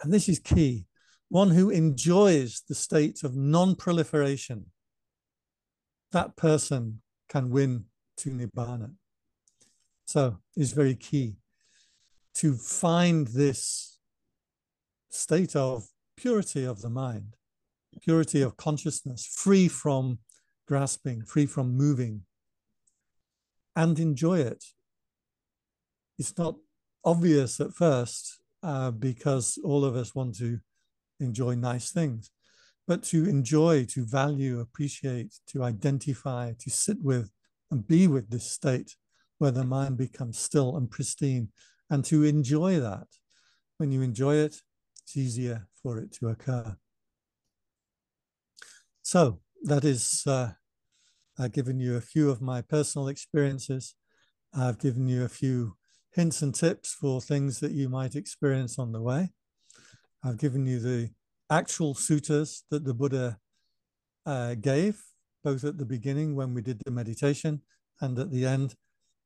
and this is key, one who enjoys the state of non-proliferation, that person can win to nibbana. So it's very key to find this state of purity of the mind, purity of consciousness, free from grasping, free from moving, and enjoy it. It's not obvious at first because all of us want to enjoy nice things, but to enjoy, to value, appreciate, to identify, to sit with and be with this state where the mind becomes still and pristine, and to enjoy that. When you enjoy it, it's easier for it to occur. So that is, I've given you a few of my personal experiences. I've given you a few hints and tips for things that you might experience on the way. I've given you the actual suttas that the Buddha gave, both at the beginning when we did the meditation and at the end.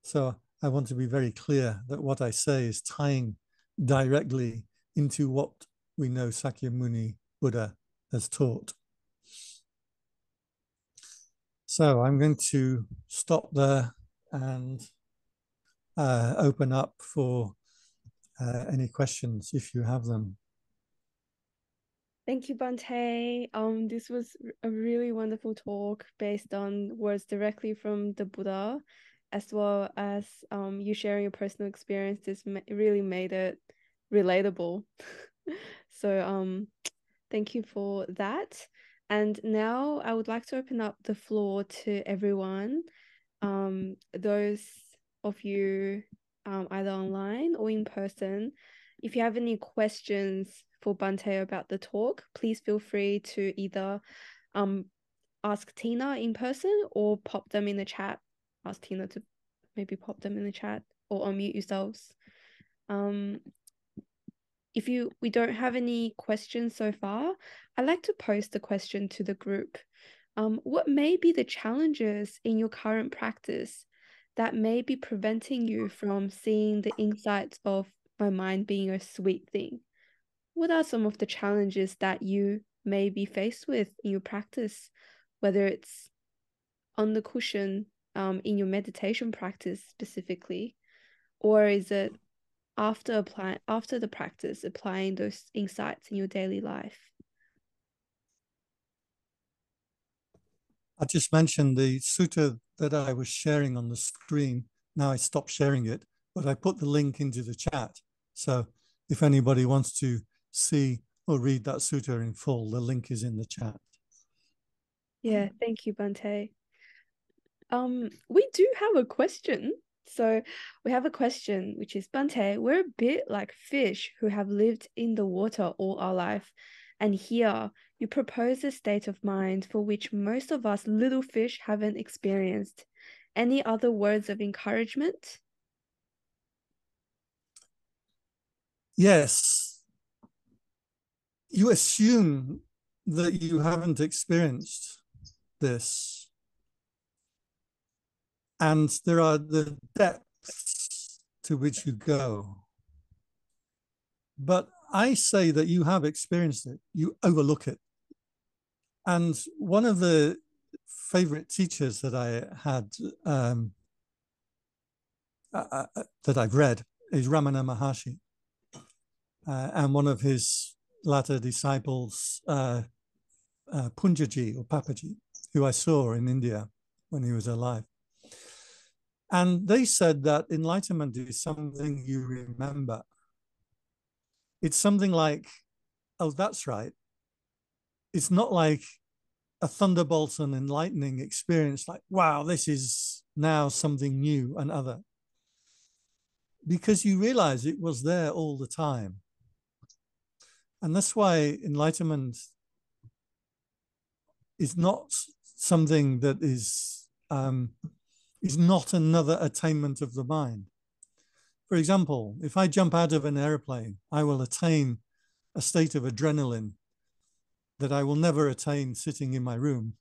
So I want to be very clear that what I say is tying directly into what we know Sakyamuni Buddha has taught. So I'm going to stop there and open up for any questions if you have them. Thank you, Bhante. This was a really wonderful talk based on words directly from the Buddha, as well as you sharing your personal experience. This really made it relatable. So thank you for that. And now I would like to open up the floor to everyone. Those of you either online or in person, if you have any questions for Bhante about the talk, please feel free to either ask Tina in person or pop them in the chat. Ask Tina to maybe pop them in the chat or unmute yourselves. If we don't have any questions so far, I'd like to post a question to the group. What may be the challenges in your current practice that may be preventing you from seeing the insights of my mind being a sweet thing? What are some of the challenges that you may be faced with in your practice, whether it's on the cushion in your meditation practice specifically, or is it after the practice, applying those insights in your daily life? I just mentioned the sutta that I was sharing on the screen. Now I stopped sharing it, but I put the link into the chat. So if anybody wants to see or read that sutta in full, the link is in the chat. Yeah, thank you, Bhante. We do have a question. So we have a question, which is, Bhante, we're a bit like fish who have lived in the water all our life. And here you propose a state of mind for which most of us little fish haven't experienced. Any other words of encouragement? Yes. You assume that you haven't experienced this. And there are the depths to which you go. But I say that you have experienced it, you overlook it. And one of the favorite teachers that I had, that I've read, is Ramana Maharshi. And one of his latter disciples, Punjaji or Papaji, who I saw in India when he was alive. And they said that enlightenment is something you remember. It's something like, oh, that's right. It's not like a thunderbolt and enlightening experience, like, wow, this is now something new and other. Because you realize it was there all the time. And that's why enlightenment is not something that is not another attainment of the mind. For example, if I jump out of an airplane, I will attain a state of adrenaline that I will never attain sitting in my room.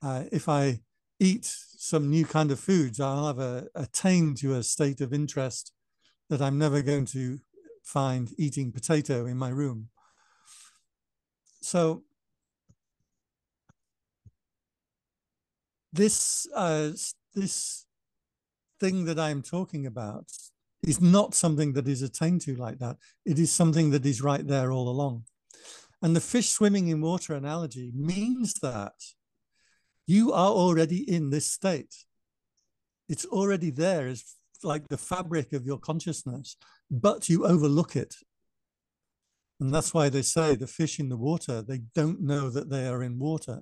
If I eat some new kind of foods, I'll have attain to a state of interest that I'm never going to find eating potato in my room. So this thing that I'm talking about is not something that is attained to like that. It is something that is right there all along. And the fish swimming in water analogy means that you are already in this state. It's already there as like the fabric of your consciousness, but you overlook it. And that's why they say the fish in the water, they don't know that they are in water.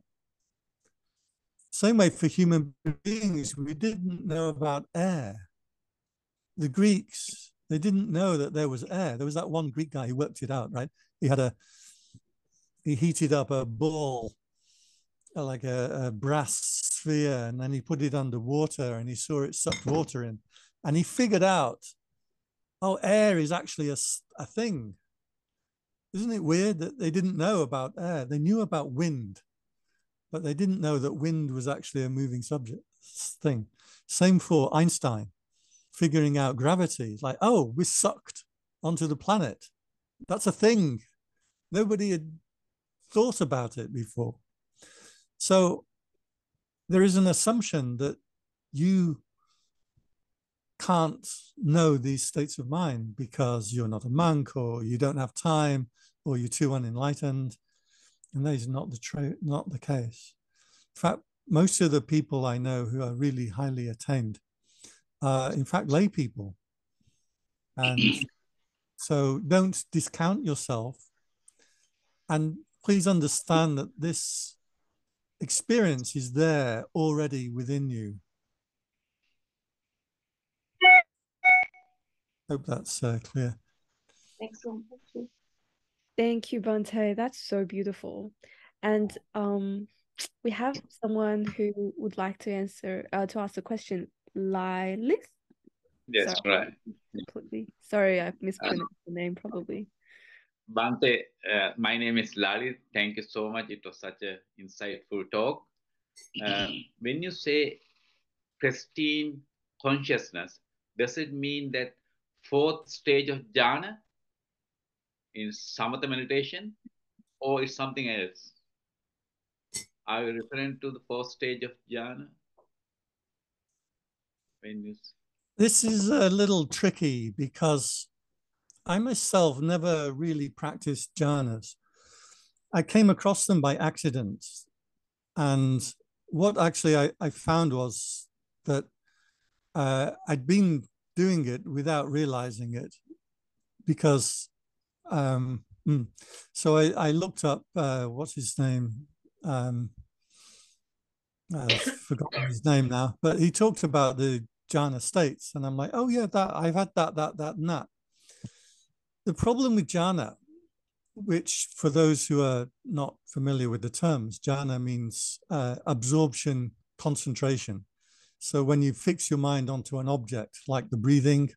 Same way for human beings, we didn't know about air. The Greeks, they didn't know that there was air. There was that one Greek guy who worked it out, right? He heated up a ball, like a brass sphere, and then he put it under water and he saw it sucked water in. And he figured out, oh, air is actually a thing. Isn't it weird that they didn't know about air? They knew about wind, but they didn't know that wind was actually a moving subject thing. Same for Einstein, figuring out gravity. Like, oh, we're sucked onto the planet. That's a thing. Nobody had thought about it before. So there is an assumption that you can't know these states of mind because you're not a monk, or you don't have time, or you're too unenlightened. And that is not the case. In fact, most of the people I know who are really highly attained are, in fact, lay people. And so don't discount yourself. And please understand that this experience is there already within you. Hope that's clear. Excellent. Thank you. Thank you, Bhante. That's so beautiful. And we have someone who would like to ask a question. Lilis? Yes, Sorry, right. completely. Sorry, I mispronounced the name probably. Bhante, my name is Lalit. Thank you so much. It was such an insightful talk. When you say pristine consciousness, does it mean that fourth stage of jhana in samatha meditation, or is something else? Are you referring to the fourth stage of jhana? When you This is a little tricky because I myself never really practiced jhanas. I came across them by accident. And what actually I found was that I'd been doing it without realizing it because, so I looked up, what's his name? I've forgotten his name now, but he talked about the jhana states. And I'm like, oh yeah, that I've had that, and that. The problem with jhana, which for those who are not familiar with the terms, jhana means absorption, concentration. So when you fix your mind onto an object like the breathing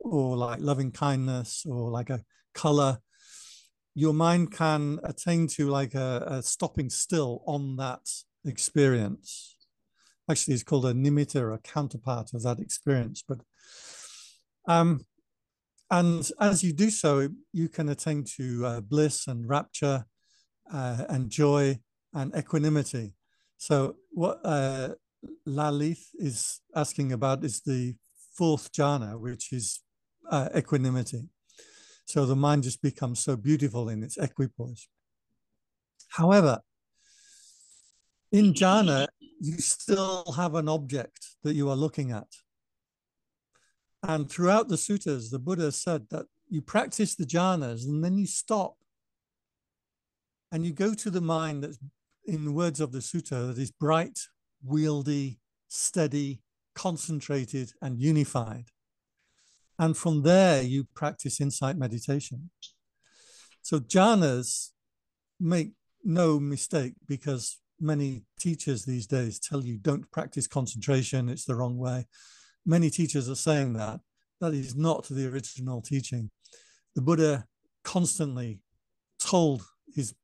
or like loving kindness or like a color, your mind can attain to like a stopping still on that experience. Actually, it's called a nimitta, or a counterpart of that experience. But and as you do so, you can attain to bliss and rapture and joy and equanimity. So what Lalith is asking about is the fourth jhana, which is equanimity. So the mind just becomes so beautiful in its equipoise. However, in jhana, you still have an object that you are looking at. And throughout the suttas, the Buddha said that you practice the jhanas and then you stop and you go to the mind that's, in the words of the sutta, that is bright, wieldy, steady, concentrated, and unified. And from there, you practice insight meditation. So jhanas, make no mistake, because many teachers these days tell you don't practice concentration, it's the wrong way. Many teachers are saying that. That is not the original teaching. The Buddha constantly told his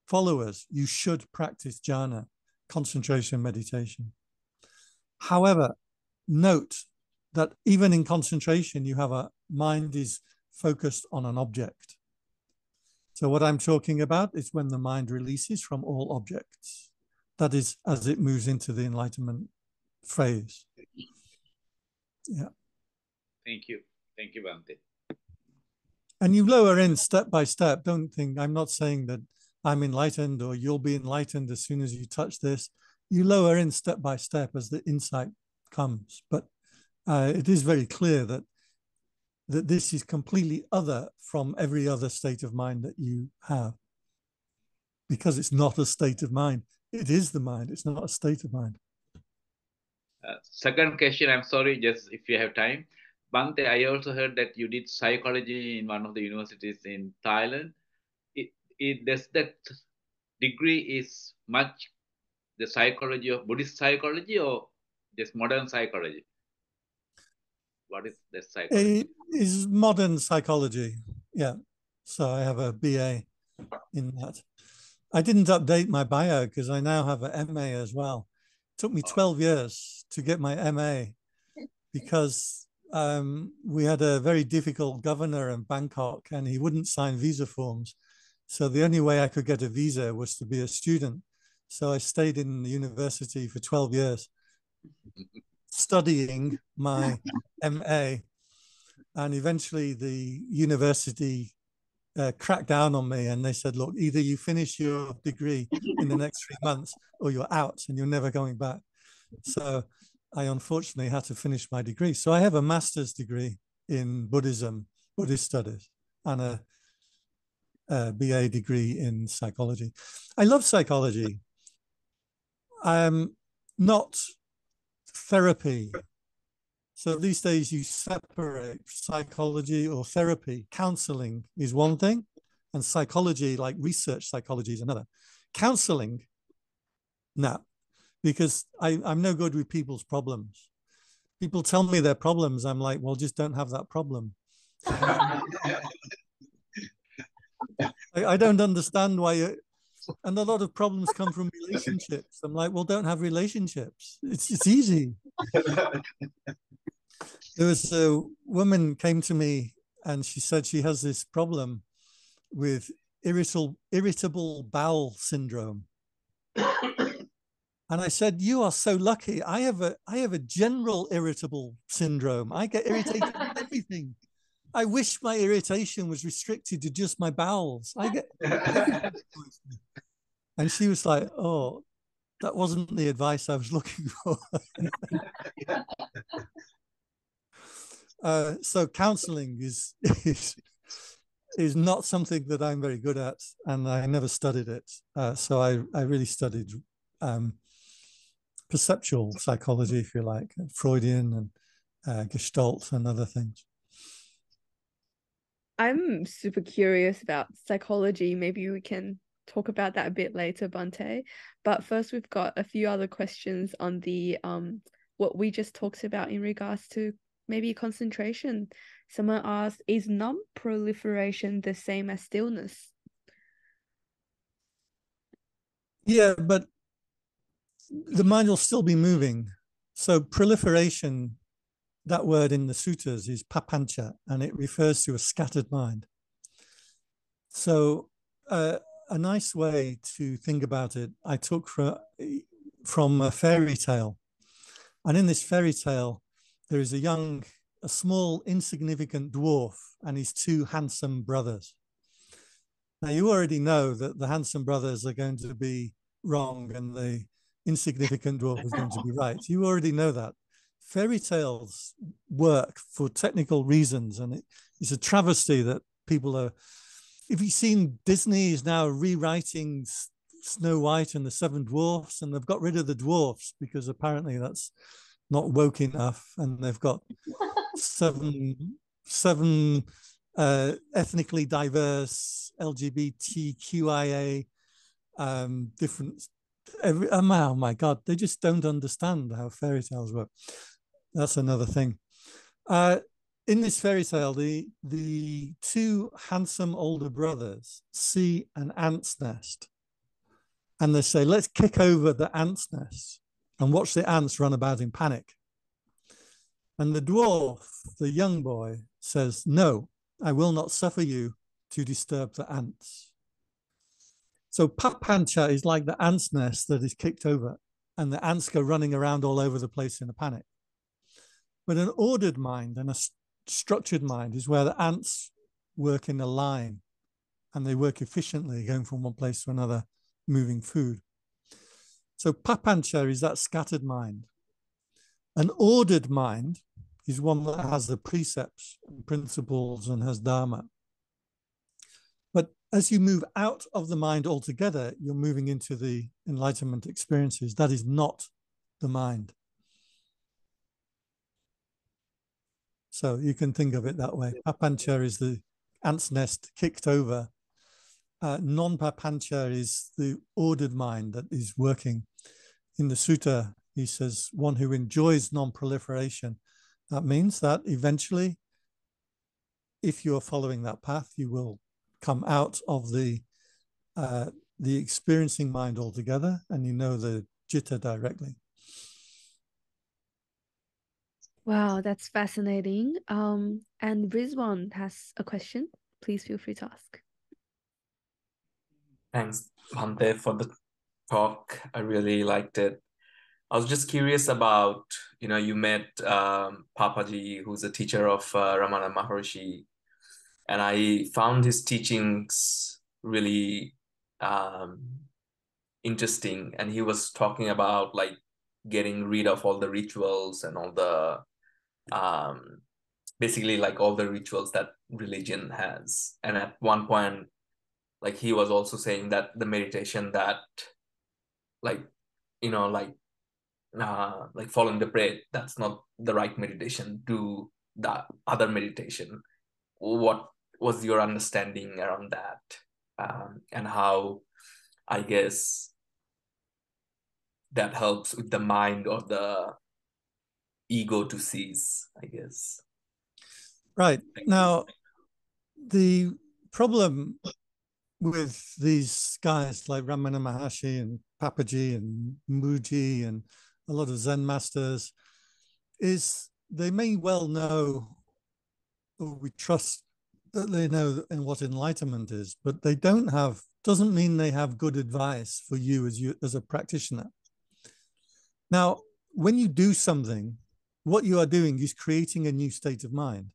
followers, you should practice jhana, concentration meditation. However, note that even in concentration, you have a mind is focused on an object. So what I'm talking about is when the mind releases from all objects. That is as it moves into the enlightenment phase. Yeah. Thank you. Thank you, Bhante. And you lower in step by step. Don't think, I'm not saying that I'm enlightened or you'll be enlightened as soon as you touch this. You lower in step by step as the insight comes. But it is very clear that this is completely other from every other state of mind that you have. Because it's not a state of mind. It is the mind. It's not a state of mind. Second question, I'm sorry, just if you have time. Bhante, I also heard that you did psychology in one of the universities in Thailand. Does that degree is much the psychology of Buddhist psychology or just modern psychology? What is the psychology? It is modern psychology. Yeah. So I have a BA in that. I didn't update my bio because I now have an MA as well. It took me 12 years to get my MA because we had a very difficult governor in Bangkok and he wouldn't sign visa forms. So the only way I could get a visa was to be a student. So I stayed in the university for 12 years studying my MA. And eventually the university cracked down on me and they said, look, either you finish your degree in the next 3 months or you're out and you're never going back. So I unfortunately had to finish my degree. So I have a master's degree in Buddhism, Buddhist studies, and a BA degree in psychology. I love psychology. Not therapy. So these days you separate psychology or therapy. Counseling is one thing, and psychology, like research psychology, is another. Counseling, no, because I'm no good with people's problems. People tell me their problems. I'm like, well, just don't have that problem. I don't understand why and a lot of problems come from relationships. I'm like, well, don't have relationships. It's easy. There was a woman came to me and she said she has this problem with irritable bowel syndrome. And I said, you are so lucky. I have a general irritable syndrome. I get irritated with everything. I wish my irritation was restricted to just my bowels. I get and she was like, oh, that wasn't the advice I was looking for. So counseling is not something that I'm very good at, and I never studied it. So I really studied perceptual psychology, if you like, Freudian and Gestalt and other things. I'm super curious about psychology. Maybe we can talk about that a bit later, Bhante. But first, we've got a few other questions on the what we just talked about in regards to maybe concentration. Someone asked, is non-proliferation the same as stillness? Yeah, but the mind will still be moving. So proliferation, that word in the suttas is papanca, and it refers to a scattered mind. So a nice way to think about it, I took from a fairy tale. And in this fairy tale, there is a small, insignificant dwarf and his two handsome brothers. Now, you already know that the handsome brothers are going to be wrong and the insignificant dwarf is going to be right. You already know that. Fairy tales work for technical reasons, and it's a travesty that people are. If you've seen, Disney is now rewriting Snow White and the Seven Dwarfs, and they've got rid of the dwarfs because apparently that's not woke enough, and they've got seven ethnically diverse LGBTQIA different. Oh my God, they just don't understand how fairy tales work. That's another thing. In this fairy tale, the two handsome older brothers see an ant's nest, and they say, let's kick over the ant's nest and watch the ants run about in panic. And the dwarf, the young boy, says, no, I will not suffer you to disturb the ants. So papanca is like the ant's nest that is kicked over, and the ants go running around all over the place in a panic. But an ordered mind and a structured mind is where the ants work in a line, and they work efficiently, going from one place to another, moving food. So papanca is that scattered mind. An ordered mind is one that has the precepts and principles and has dharma. But as you move out of the mind altogether, you're moving into the enlightenment experiences. That is not the mind. So you can think of it that way. Papanca is the ant's nest kicked over. Non-papanca is the ordered mind that is working. In the sutta, he says, one who enjoys non-proliferation. That means that eventually, if you're following that path, you will come out of the experiencing mind altogether, and you know the citta directly. Wow, that's fascinating. And Rizwan has a question. Please feel free to ask. Thanks, Bhante, for the talk. I really liked it. I was just curious about, you met Papaji, who's a teacher of Ramana Maharshi, and I found his teachings really interesting. And he was talking about like getting rid of all the rituals and all the basically like all the rituals that religion has. And at one point, like he was also saying that the meditation that like following the breath, that's not the right meditation. Do the other meditation. What was your understanding around that, and how, I guess, that helps with the mind or the ego to cease, I guess. Right. Now, the problem with these guys like Ramana Maharshi and Papaji and Muji and a lot of Zen masters is they may well know, or we trust that they know and what enlightenment is, but they don't have, doesn't mean they have good advice for you as a practitioner. Now, when you do something, what you are doing is creating a new state of mind.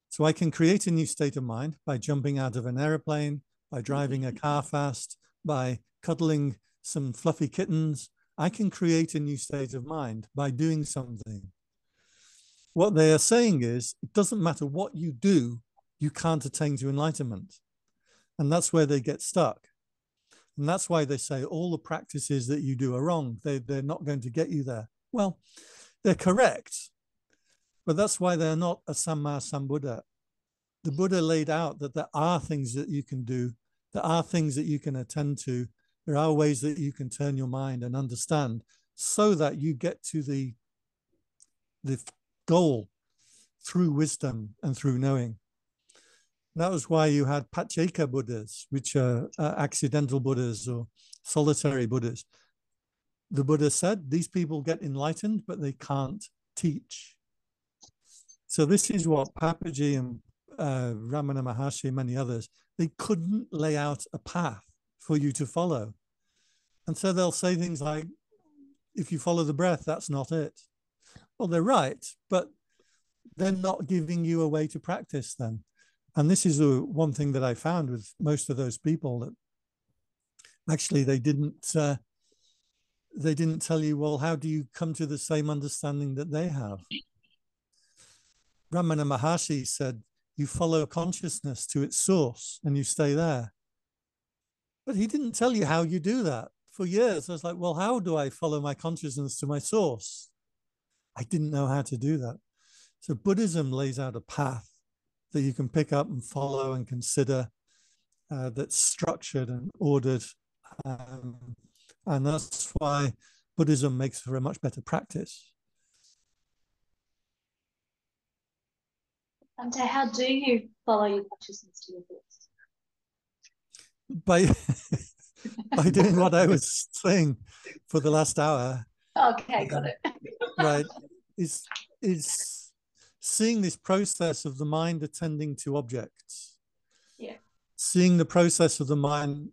So I can create a new state of mind by jumping out of an airplane, by driving a car fast, by cuddling some fluffy kittens. I can create a new state of mind by doing something. What they are saying is, it doesn't matter what you do, you can't attain to enlightenment. And that's where they get stuck. And that's why they say all the practices that you do are wrong. They're not going to get you there. Well, they're correct, but that's why they're not a Samma Sambuddha. The Buddha laid out that there are things that you can do. There are things that you can attend to. There are ways that you can turn your mind and understand so that you get to the goal through wisdom and through knowing. That was why you had Pacceka Buddhas, which are accidental Buddhas or solitary Buddhas. The Buddha said, these people get enlightened, but they can't teach. So this is what Papaji and Ramana Maharshi and many others, they couldn't lay out a path for you to follow. And so they'll say things like, if you follow the breath, that's not it. Well, they're right, but they're not giving you a way to practice then. And this is the one thing that I found with most of those people, that actually they didn't tell you, well, how do you come to the same understanding that they have? Ramana Maharshi said, you follow consciousness to its source and you stay there. But he didn't tell you how you do that. For years, I was like, well, how do I follow my consciousness to my source? I didn't know how to do that. So Buddhism lays out a path that you can pick up and follow and consider, that's structured and ordered. And that's why Buddhism makes for a much better practice. Bhante, how do you follow your consciousness to your thoughts? By doing what I was saying for the last hour. Okay, got it. Right. Is seeing this process of the mind attending to objects. Yeah. Seeing the process of the mind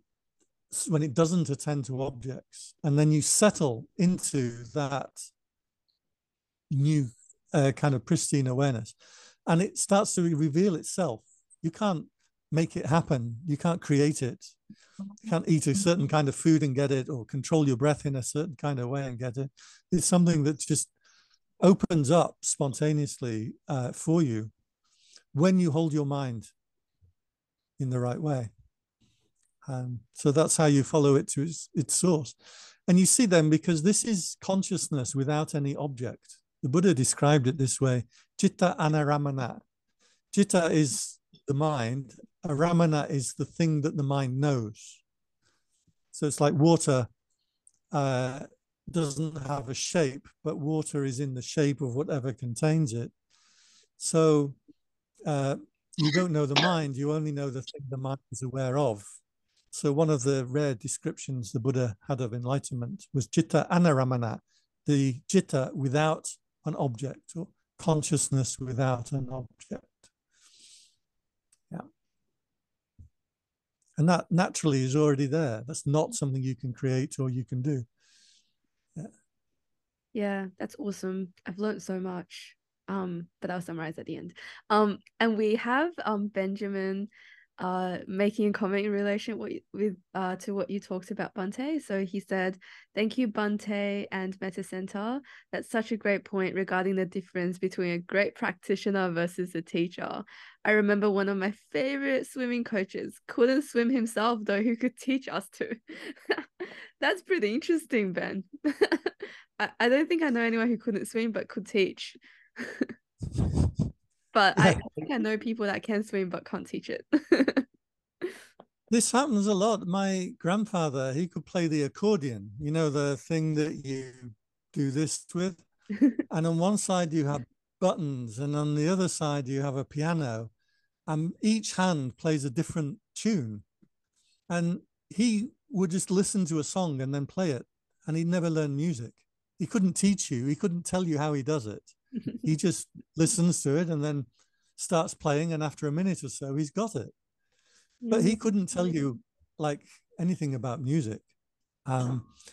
when it doesn't attend to objects. And then you settle into that new kind of pristine awareness. And it starts to reveal itself. You can't make it happen. You can't create it. You can't eat a certain kind of food and get it, or control your breath in a certain kind of way and get it. It's something that just opens up spontaneously for you when you hold your mind in the right way. So that's how you follow it to its source. And you see then, because this is consciousness without any object. The Buddha described it this way: Citta anaramana. Citta is the mind. Aramana is the thing that the mind knows. So it's like water doesn't have a shape, but water is in the shape of whatever contains it. So you don't know the mind, you only know the thing the mind is aware of. So one of the rare descriptions the Buddha had of enlightenment was citta anaramana, the citta without an object, or consciousness without an object. Yeah. And that naturally is already there. That's not something you can create or you can do. Yeah, that's awesome. I've learned so much. But I'll summarize at the end. And we have Benjamin making a comment in relation to what you talked about, Bhante. So he said, thank you, Bhante and Metta Center. That's such a great point regarding the difference between a great practitioner versus a teacher. I remember one of my favorite swimming coaches couldn't swim himself, though he could teach us to. That's pretty interesting, Ben. I don't think I know anyone who couldn't swim but could teach. But I think I know people that can swim but can't teach it. This happens a lot. My grandfather, he could play the accordion, you know, the thing that you do this with. And on one side you have buttons, and on the other side you have a piano, and each hand plays a different tune. And he would just listen to a song and then play it, and he'd never learn music. He couldn't teach you. He couldn't tell you how he does it. He just listens to it and then starts playing, and after a minute or so, he's got it. But he couldn't tell you like anything about music.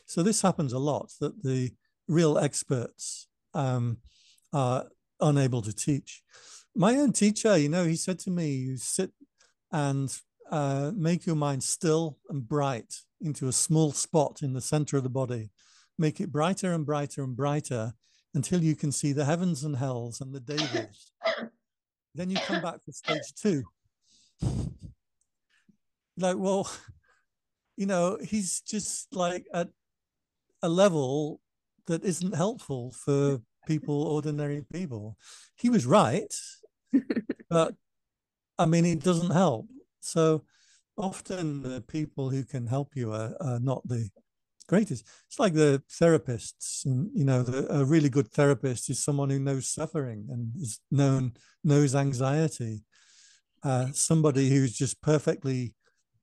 So this happens a lot, that the real experts are unable to teach. My own teacher, you know, he said to me, you sit and make your mind still and bright into a small spot in the center of the body. Make it brighter and brighter and brighter until you can see the heavens and hells and the devas. Then you come back for stage 2. Like, well, you know, he's just like at a level that isn't helpful for people, ordinary people. He was right, but I mean, it doesn't help. So often the people who can help you are not the greatest. It's like the therapists, and you know, a really good therapist is someone who knows suffering and knows anxiety. Somebody who's just perfectly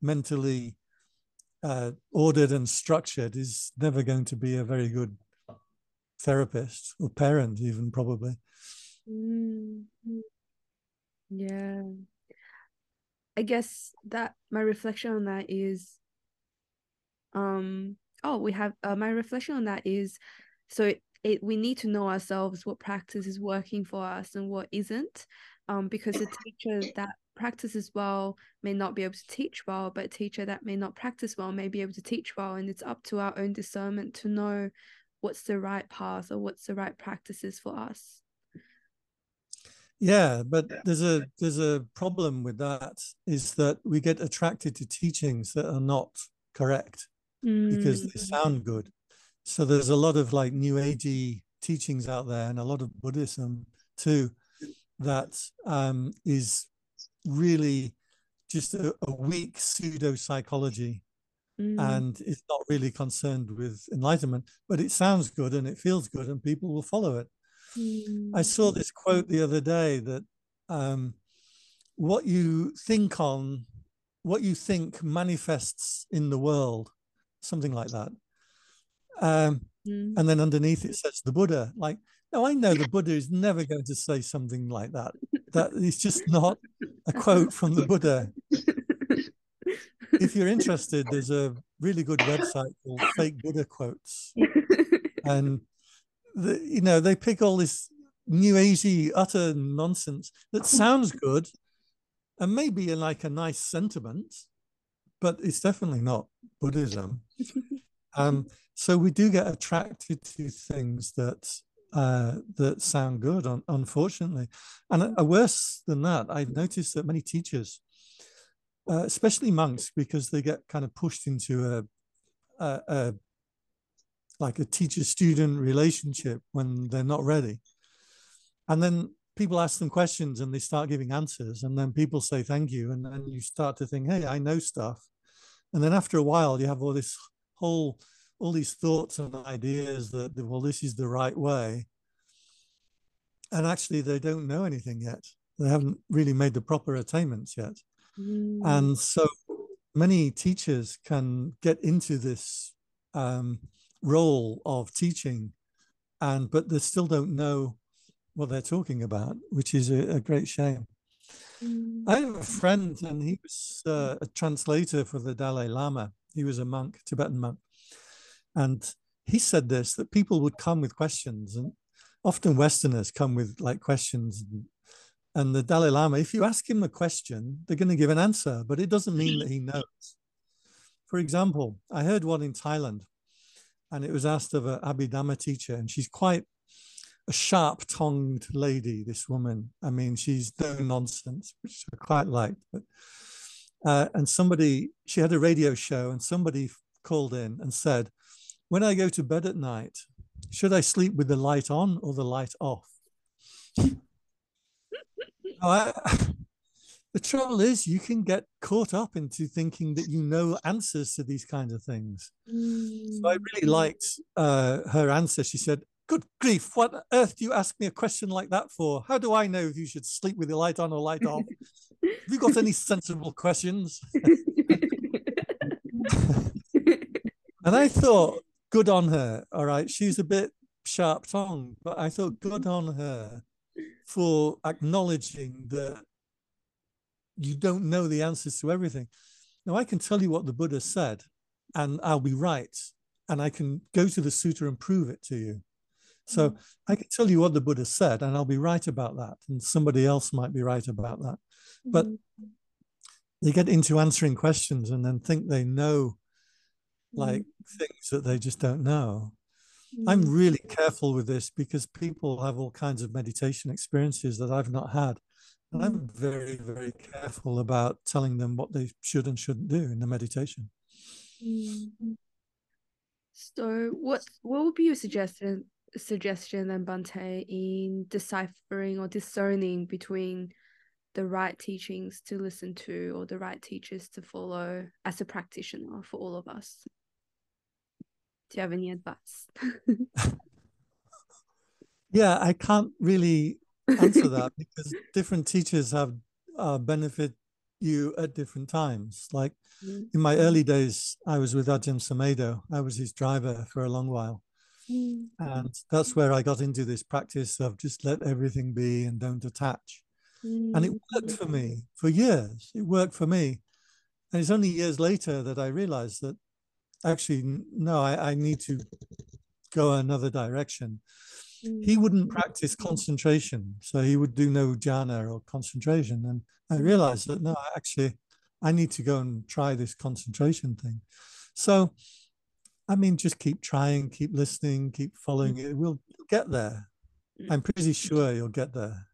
mentally ordered and structured is never going to be a very good therapist, or parent even, probably. Yeah, I guess that my reflection on that is my reflection on that is, so we need to know ourselves, what practice is working for us and what isn't, because a teacher that practices well may not be able to teach well, but a teacher that may not practice well may be able to teach well, and it's up to our own discernment to know what's the right path or what's the right practices for us. Yeah, but there's a problem with that, is that we get attracted to teachings that are not correct because they sound good. So there's a lot of like new agey teachings out there, and a lot of Buddhism too, that is really just a weak pseudo psychology, and it's not really concerned with enlightenment, but it sounds good and it feels good and people will follow it. I saw this quote the other day that what you think manifests in the world, something like that. And then underneath it says the Buddha. Like, no, I know the Buddha is never going to say something like that. That is just not a quote from the Buddha. If you're interested, there's a really good website called Fake Buddha Quotes. And, you know, they pick all this new agey, utter nonsense that sounds good and maybe like a nice sentiment, but it's definitely not Buddhism. So we do get attracted to things that sound good, unfortunately. And worse than that, I've noticed that many teachers, especially monks, because they get kind of pushed into like a teacher-student relationship when they're not ready. And then people ask them questions and they start giving answers, and then people say thank you, and then you start to think, hey, I know stuff. And then after a while, you have all these thoughts and ideas that, well, this is the right way. And actually, they don't know anything yet. They haven't really made the proper attainments yet. And so many teachers can get into this role of teaching, but they still don't know what they're talking about, which is a great shame. I have a friend, and he was a translator for the Dalai Lama. He was a monk, Tibetan monk. And he said this, that people would come with questions, and often Westerners come with like questions. And the Dalai Lama, if you ask him a question, they're going to give an answer, but it doesn't mean that he knows. For example, I heard one in Thailand, and it was asked of an Abhidhamma teacher, and she's quite a sharp-tongued lady, this woman. I mean, she's no nonsense, which I quite liked. But and she had a radio show, and somebody called in and said, when I go to bed at night, should I sleep with the light on or the light off? The trouble is, you can get caught up into thinking that you know answers to these kinds of things. So I really liked her answer. She said, good grief, what on earth do you ask me a question like that for? How do I know if you should sleep with the light on or light off? Have you got any sensible questions? And I thought, good on her. All right, she's a bit sharp-tongued, but I thought good on her for acknowledging that you don't know the answers to everything. Now, I can tell you what the Buddha said, and I'll be right. And I can go to the sutta and prove it to you. So I can tell you what the Buddha said, and I'll be right about that, and somebody else might be right about that. But they get into answering questions and then think they know like things that they just don't know. I'm really careful with this because people have all kinds of meditation experiences that I've not had. And I'm very, very careful about telling them what they should and shouldn't do in the meditation. So what would be your suggestion then, Bhante, in deciphering or discerning between the right teachings to listen to or the right teachers to follow as a practitioner for all of us? Do you have any advice? Yeah, I can't really answer that because different teachers have benefit you at different times. Like in my early days, I was with Ajahn Sumedho. I was his driver for a long while. And that's where I got into this practice of just let everything be and don't attach. And it worked for me for years. It worked for me. And it's only years later that I realized that actually, no, I need to go another direction. He wouldn't practice concentration. So he would do no jhana or concentration. And I realized that, no, actually, I need to go and try this concentration thing. So, I mean, just keep trying, keep listening, keep following it. We'll get there. I'm pretty sure you'll get there.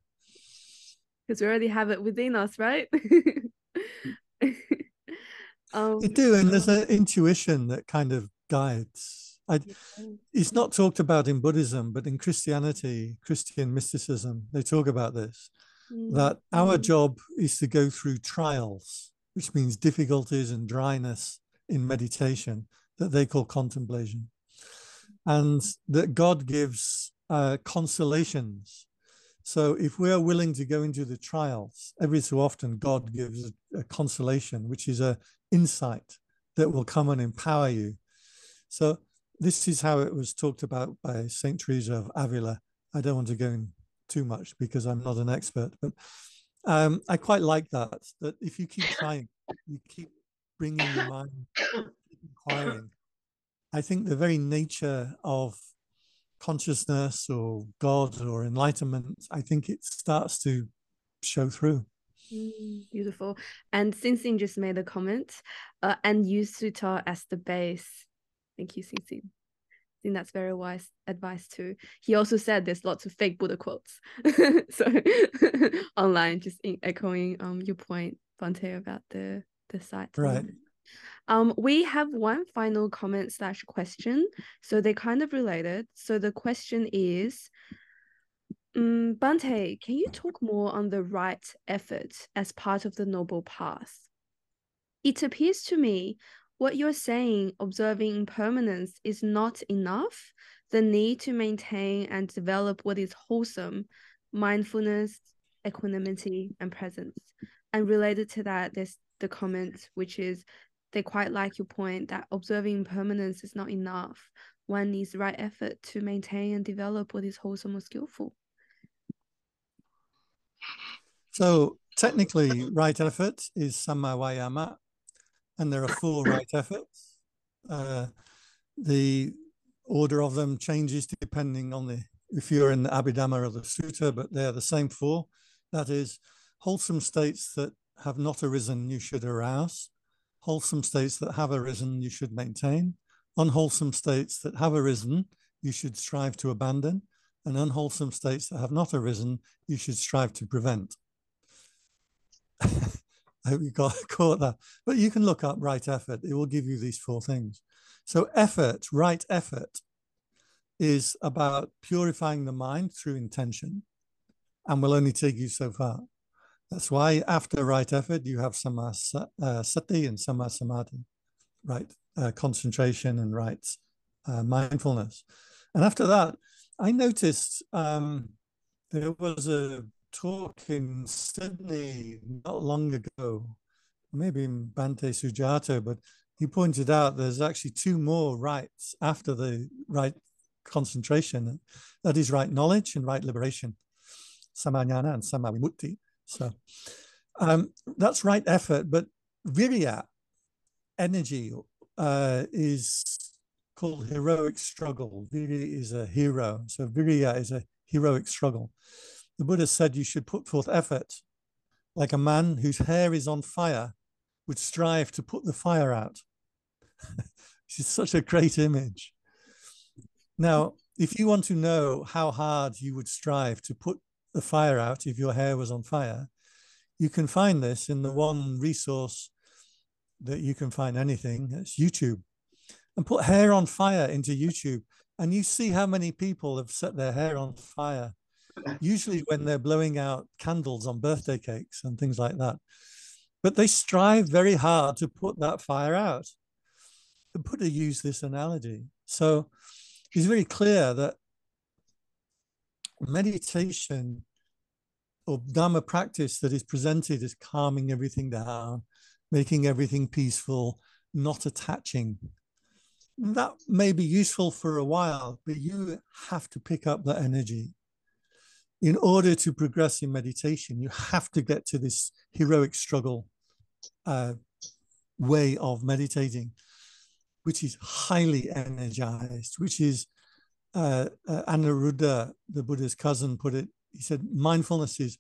Because we already have it within us, right? You do, and there's an intuition that kind of guides. It's not talked about in Buddhism, but in Christianity, Christian mysticism, they talk about this, that our job is to go through trials, which means difficulties and dryness in meditation, that they call contemplation. And that God gives consolations. So if we are willing to go into the trials, every so often God gives a consolation, which is an insight that will come and empower you. So this is how it was talked about by Saint Teresa of Avila. I don't want to go in too much because I'm not an expert, but I quite like that if you keep trying, you keep bringing your mind, keep inquiring. I think the very nature of consciousness or God or enlightenment, I think it starts to show through. Beautiful. And Sinsin just made a comment and use Sutta as the base. Thank you, Sinsin. I think that's very wise advice too. He also said there's lots of fake Buddha quotes. So online, just echoing your point, Bhante, about the site. Right. We have one final comment / question. So they're kind of related. So the question is, Bhante, can you talk more on the right effort as part of the Noble Path? It appears to me what you're saying, observing impermanence, is not enough. The need to maintain and develop what is wholesome, mindfulness, equanimity, and presence. And related to that, there's the comment, which is they quite like your point that observing impermanence is not enough. One needs right effort to maintain and develop what is wholesome or skillful. So technically, right effort is samma vayama, and there are 4 right efforts. The order of them changes depending on if you're in the Abhidhamma or the Sutta, but they're the same 4. That is, wholesome states that have not arisen, you should arouse. Wholesome states that have arisen, you should maintain. Unwholesome states that have arisen, you should strive to abandon. And unwholesome states that have not arisen, you should strive to prevent. I hope you caught that. But you can look up right effort. It will give you these 4 things. So effort, right effort, is about purifying the mind through intention and will only take you so far. That's why after right effort, you have samma sati and samma samadhi, right concentration and right mindfulness. And after that, I noticed there was a talk in Sydney not long ago, maybe in Bhante Sujato, but he pointed out there's actually 2 more rights after the right concentration. That is right knowledge and right liberation, samajnana and samavimukti. So that's right effort, but virya, energy, is called heroic struggle. Viri is a hero. So virya is a heroic struggle. The Buddha said you should put forth effort like a man whose hair is on fire would strive to put the fire out. This is such a great image. Now, if you want to know how hard you would strive to put the fire out if your hair was on fire, you can find this in the one resource that you can find anything. It's YouTube. And put hair on fire into YouTube, and you see how many people have set their hair on fire, usually when they're blowing out candles on birthday cakes and things like that. But they strive very hard to put that fire out. The Buddha used this analogy. So it's very clear that meditation or Dhamma practice that is presented as calming everything down, making everything peaceful, not attaching, that may be useful for a while, but you have to pick up that energy. In order to progress in meditation, you have to get to this heroic struggle way of meditating, which is highly energized, which is, Anuruddha, the Buddha's cousin, put it, he said, mindfulness is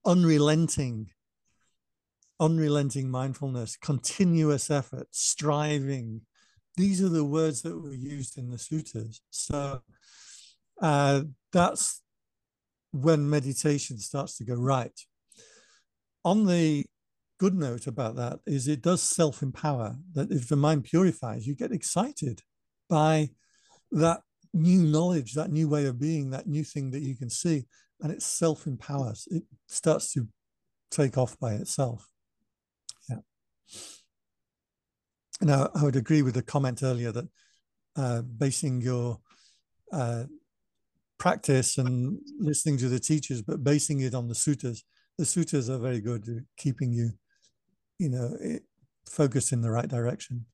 unrelenting mindfulness, continuous effort, striving. These are the words that were used in the suttas. So that's when meditation starts to go right. On the good note about that is it does self-empower, that if the mind purifies, you get excited by that new knowledge, that new way of being, that new thing that you can see, and it self-empowers. It starts to take off by itself. Yeah. Now, I would agree with the comment earlier that basing your practice and listening to the teachers, but basing it on the suttas are very good at keeping you, focused in the right direction.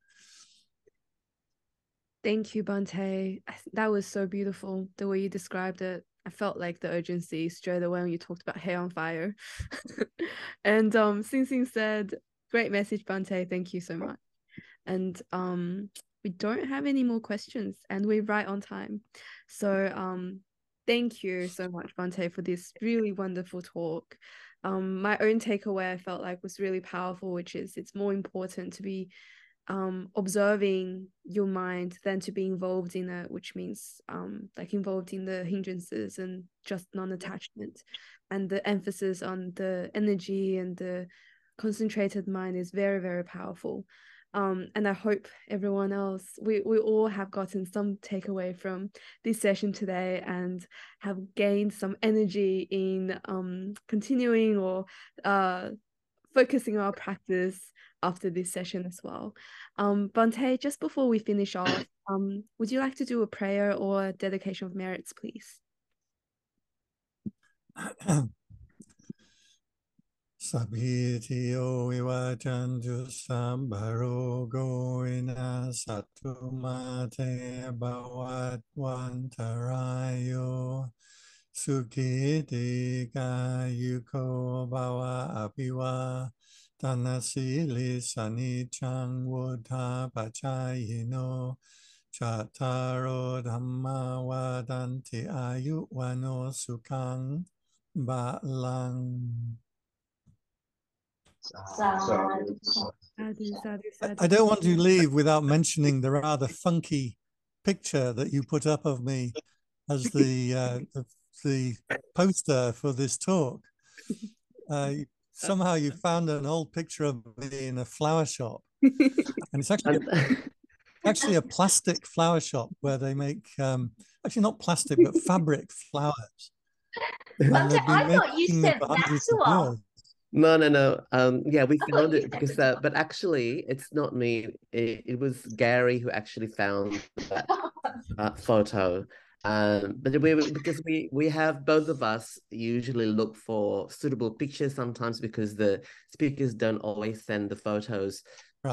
Thank you, Bhante. That was so beautiful, the way you described it. I felt like the urgency straight away when you talked about hair on fire. And Sing Sing said, great message, Bhante. Thank you so much. And we don't have any more questions, and we're right on time. So thank you so much, Bhante, for this really wonderful talk. My own takeaway I felt like was really powerful, which is it's more important to be observing your mind than to be involved in it, which means like involved in the hindrances and just non-attachment. And the emphasis on the energy and the concentrated mind is very, very powerful. And I hope everyone else, we all have gotten some takeaway from this session today and have gained some energy in continuing or focusing our practice after this session as well. Bhante, just before we finish off, would you like to do a prayer or a dedication of merits, please? Sabhitiyo vivachantu sambharo goina satumate bhavatwantarayo sukhiti kayuko bhava apiva tanasili sanichang vudha pachayino chataro dhamma vadanti ayuvano sukhang balang. I don't want to leave without mentioning the rather funky picture that you put up of me as the poster for this talk. Somehow you found an old picture of me in a flower shop, and it's actually a plastic flower shop where they make actually not plastic but fabric flowers. Bhante, I thought you said Maxwell. No. Yeah, we found it because but actually it's not me. It was Gary who actually found that photo. But because we have, both of us usually look for suitable pictures sometimes because the speakers don't always send the photos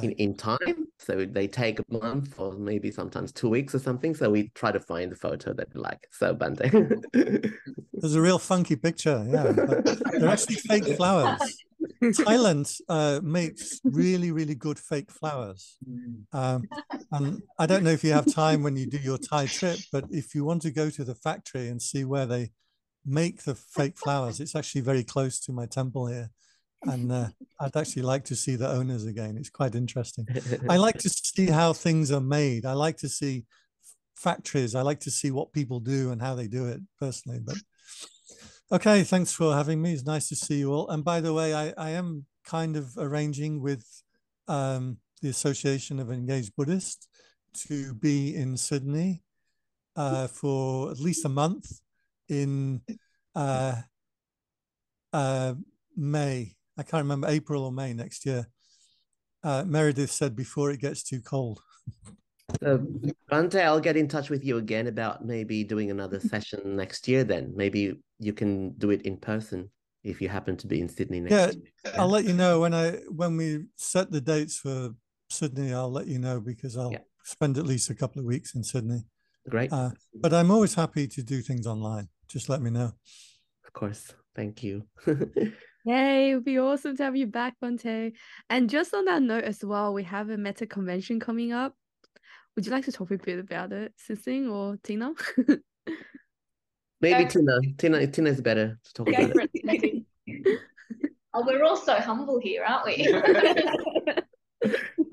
in time. So they take a month or maybe sometimes 2 weeks or something. So we try to find the photo that we like. So Bhante. There's a real funky picture, yeah. But they're actually fake flowers. Thailand makes really, really good fake flowers. And I don't know if you have time when you do your Thai trip, but if you want to go to the factory and see where they make the fake flowers, it's actually very close to my temple here. And I'd actually like to see the owners again. It's quite interesting. I like to see how things are made. I like to see factories. I like to see what people do and how they do it personally. But okay, thanks for having me. It's nice to see you all. And by the way, I am kind of arranging with the Association of Engaged Buddhists to be in Sydney for at least a month in May. I can't remember, April or May next year. Meredith said before it gets too cold. Bhante, I'll get in touch with you again about maybe doing another session next year then. Maybe you can do it in person if you happen to be in Sydney next year. I'll let you know when we set the dates for Sydney. I'll let you know because I'll spend at least a couple of weeks in Sydney. Great. But I'm always happy to do things online. Just let me know. Of course. Thank you. Yay, it would be awesome to have you back, Bhante. And just on that note as well, we have a meta convention coming up. Would you like to talk a bit about it, Sissing or Tina? Maybe Tina. Tina's better to talk about it. Oh, we're all so humble here, aren't we?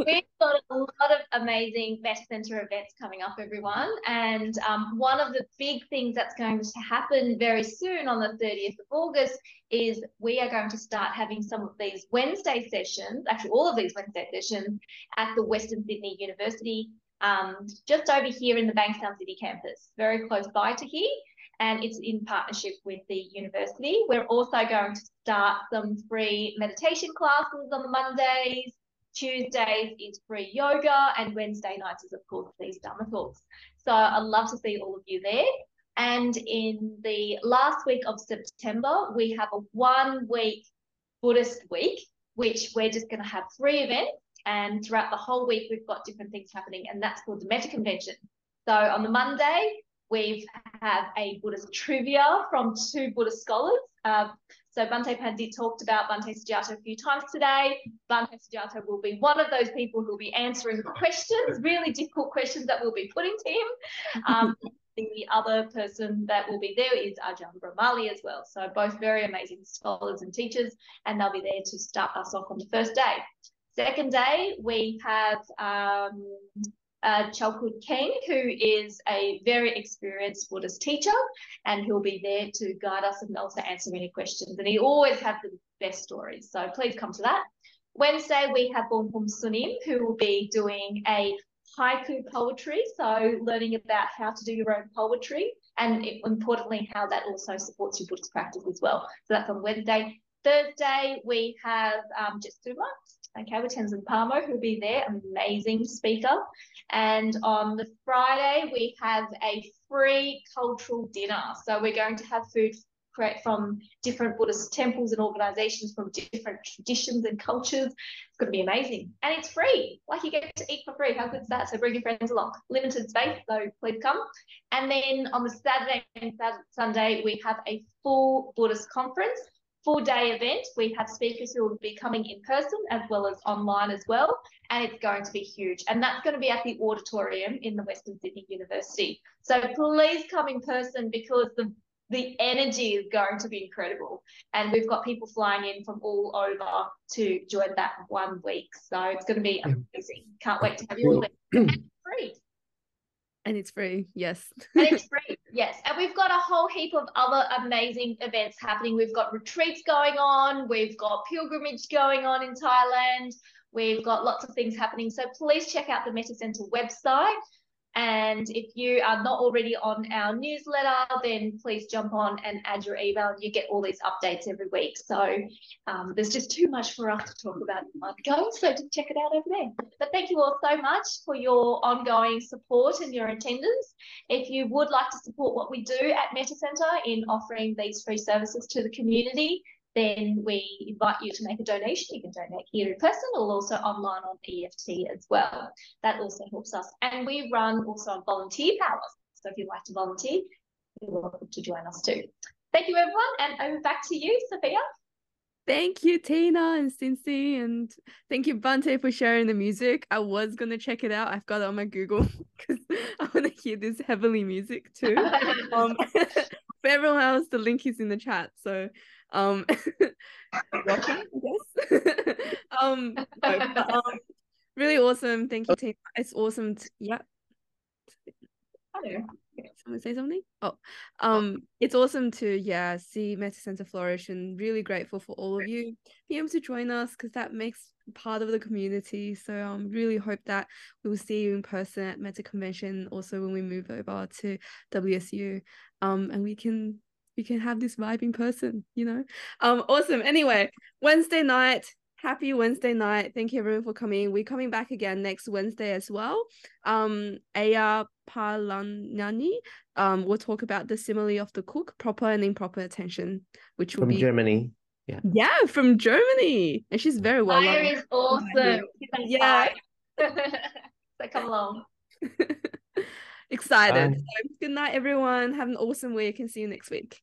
We've got a lot of amazing Meta Centre events coming up, everyone. And one of the big things that's going to happen very soon on the 30th of August is we are going to start having some of these Wednesday sessions, actually all of these Wednesday sessions at the Western Sydney University, just over here in the Bankstown City campus, very close by to here. And it's in partnership with the university. We're also going to start some free meditation classes on the Mondays. Tuesdays is free yoga, and Wednesday nights is, of course, these dhammatalks. So I'd love to see all of you there. And in the last week of September, we have a 1-week Buddhist week, which we're just going to have 3 events. And throughout the whole week, we've got different things happening, and that's called the Meta Convention. So on the Monday, we have a Buddhist trivia from 2 Buddhist scholars. So Venerable Pandit talked about Bhante Sujato a few times today. Bhante Sujato will be one of those people who will be answering questions, really difficult questions that we'll be putting to him. The other person that will be there is Ajahn Brahmali as well. So both very amazing scholars and teachers, and they'll be there to start us off on the first day. Second day, we have Chalkud King, who is a very experienced Buddhist teacher, and he'll be there to guide us and also answer any questions. And he always has the best stories, so please come to that. Wednesday, we have Bonpum Sunim, who will be doing a haiku poetry, so learning about how to do your own poetry, and importantly, how that also supports your Buddhist practice as well. So that's on Wednesday. Thursday, we have Jitsuma, okay, with Tenzin Palmo, who'll be there, amazing speaker. And on the Friday, we have a free cultural dinner. So we're going to have food from different Buddhist temples and organizations from different traditions and cultures. It's going to be amazing. And it's free. Like, you get to eat for free. How good is that? So bring your friends along. Limited space, so please come. And then on the Saturday and Sunday, we have a full Buddhist conference. 4-day event. We have speakers who will be coming in person as well as online as well, and it's going to be huge. And that's going to be at the auditorium in the Western Sydney University. So please come in person, because the energy is going to be incredible. And we've got people flying in from all over to join that 1 week. So it's going to be amazing. Can't wait to have you all there. And it's free. And it's free, yes. And it's free, yes. And we've got a whole heap of other amazing events happening. We've got retreats going on. We've got pilgrimage going on in Thailand. We've got lots of things happening. So please check out the Meta Centre website. And if you are not already on our newsletter, then please jump on and add your email, and you get all these updates every week. So there's just too much for us to talk about in one go, so just check it out over there. But thank you all so much for your ongoing support and your attendance. If you would like to support what we do at Meta Centre in offering these free services to the community, then we invite you to make a donation. You can donate here in person or also online on EFT as well. That also helps us. And we run also on volunteer powers. So if you'd like to volunteer, you're welcome to join us too. Thank you, everyone. And over back to you, Sophia. Thank you, Tina and Cincy, and thank you, Bhante, for sharing the music. I was gonna check it out. I've got it on my Google because I want to hear this heavenly music too. For everyone else, the link is in the chat. So, welcome, I guess. No, but, really awesome. Thank you, Tina. It's awesome. Yeah. Someone say something? It's awesome to see Metta Center flourish, and really grateful for all of you being able to join us, because that makes part of the community. So really hope that we will see you in person at Metta Convention, also when we move over to WSU, and we can have this vibe in person, you know. Awesome. Anyway, Wednesday night. Happy Wednesday night. Thank you everyone for coming. We're coming back again next Wednesday as well. Aya Palanani we'll talk about the simile of the cook, proper and improper attention, which will From be Germany. Yeah, from Germany. And she's very well Aya loved. is awesome. Yeah. So come along. Excited. Bye. So, good night, everyone. Have an awesome week and see you next week.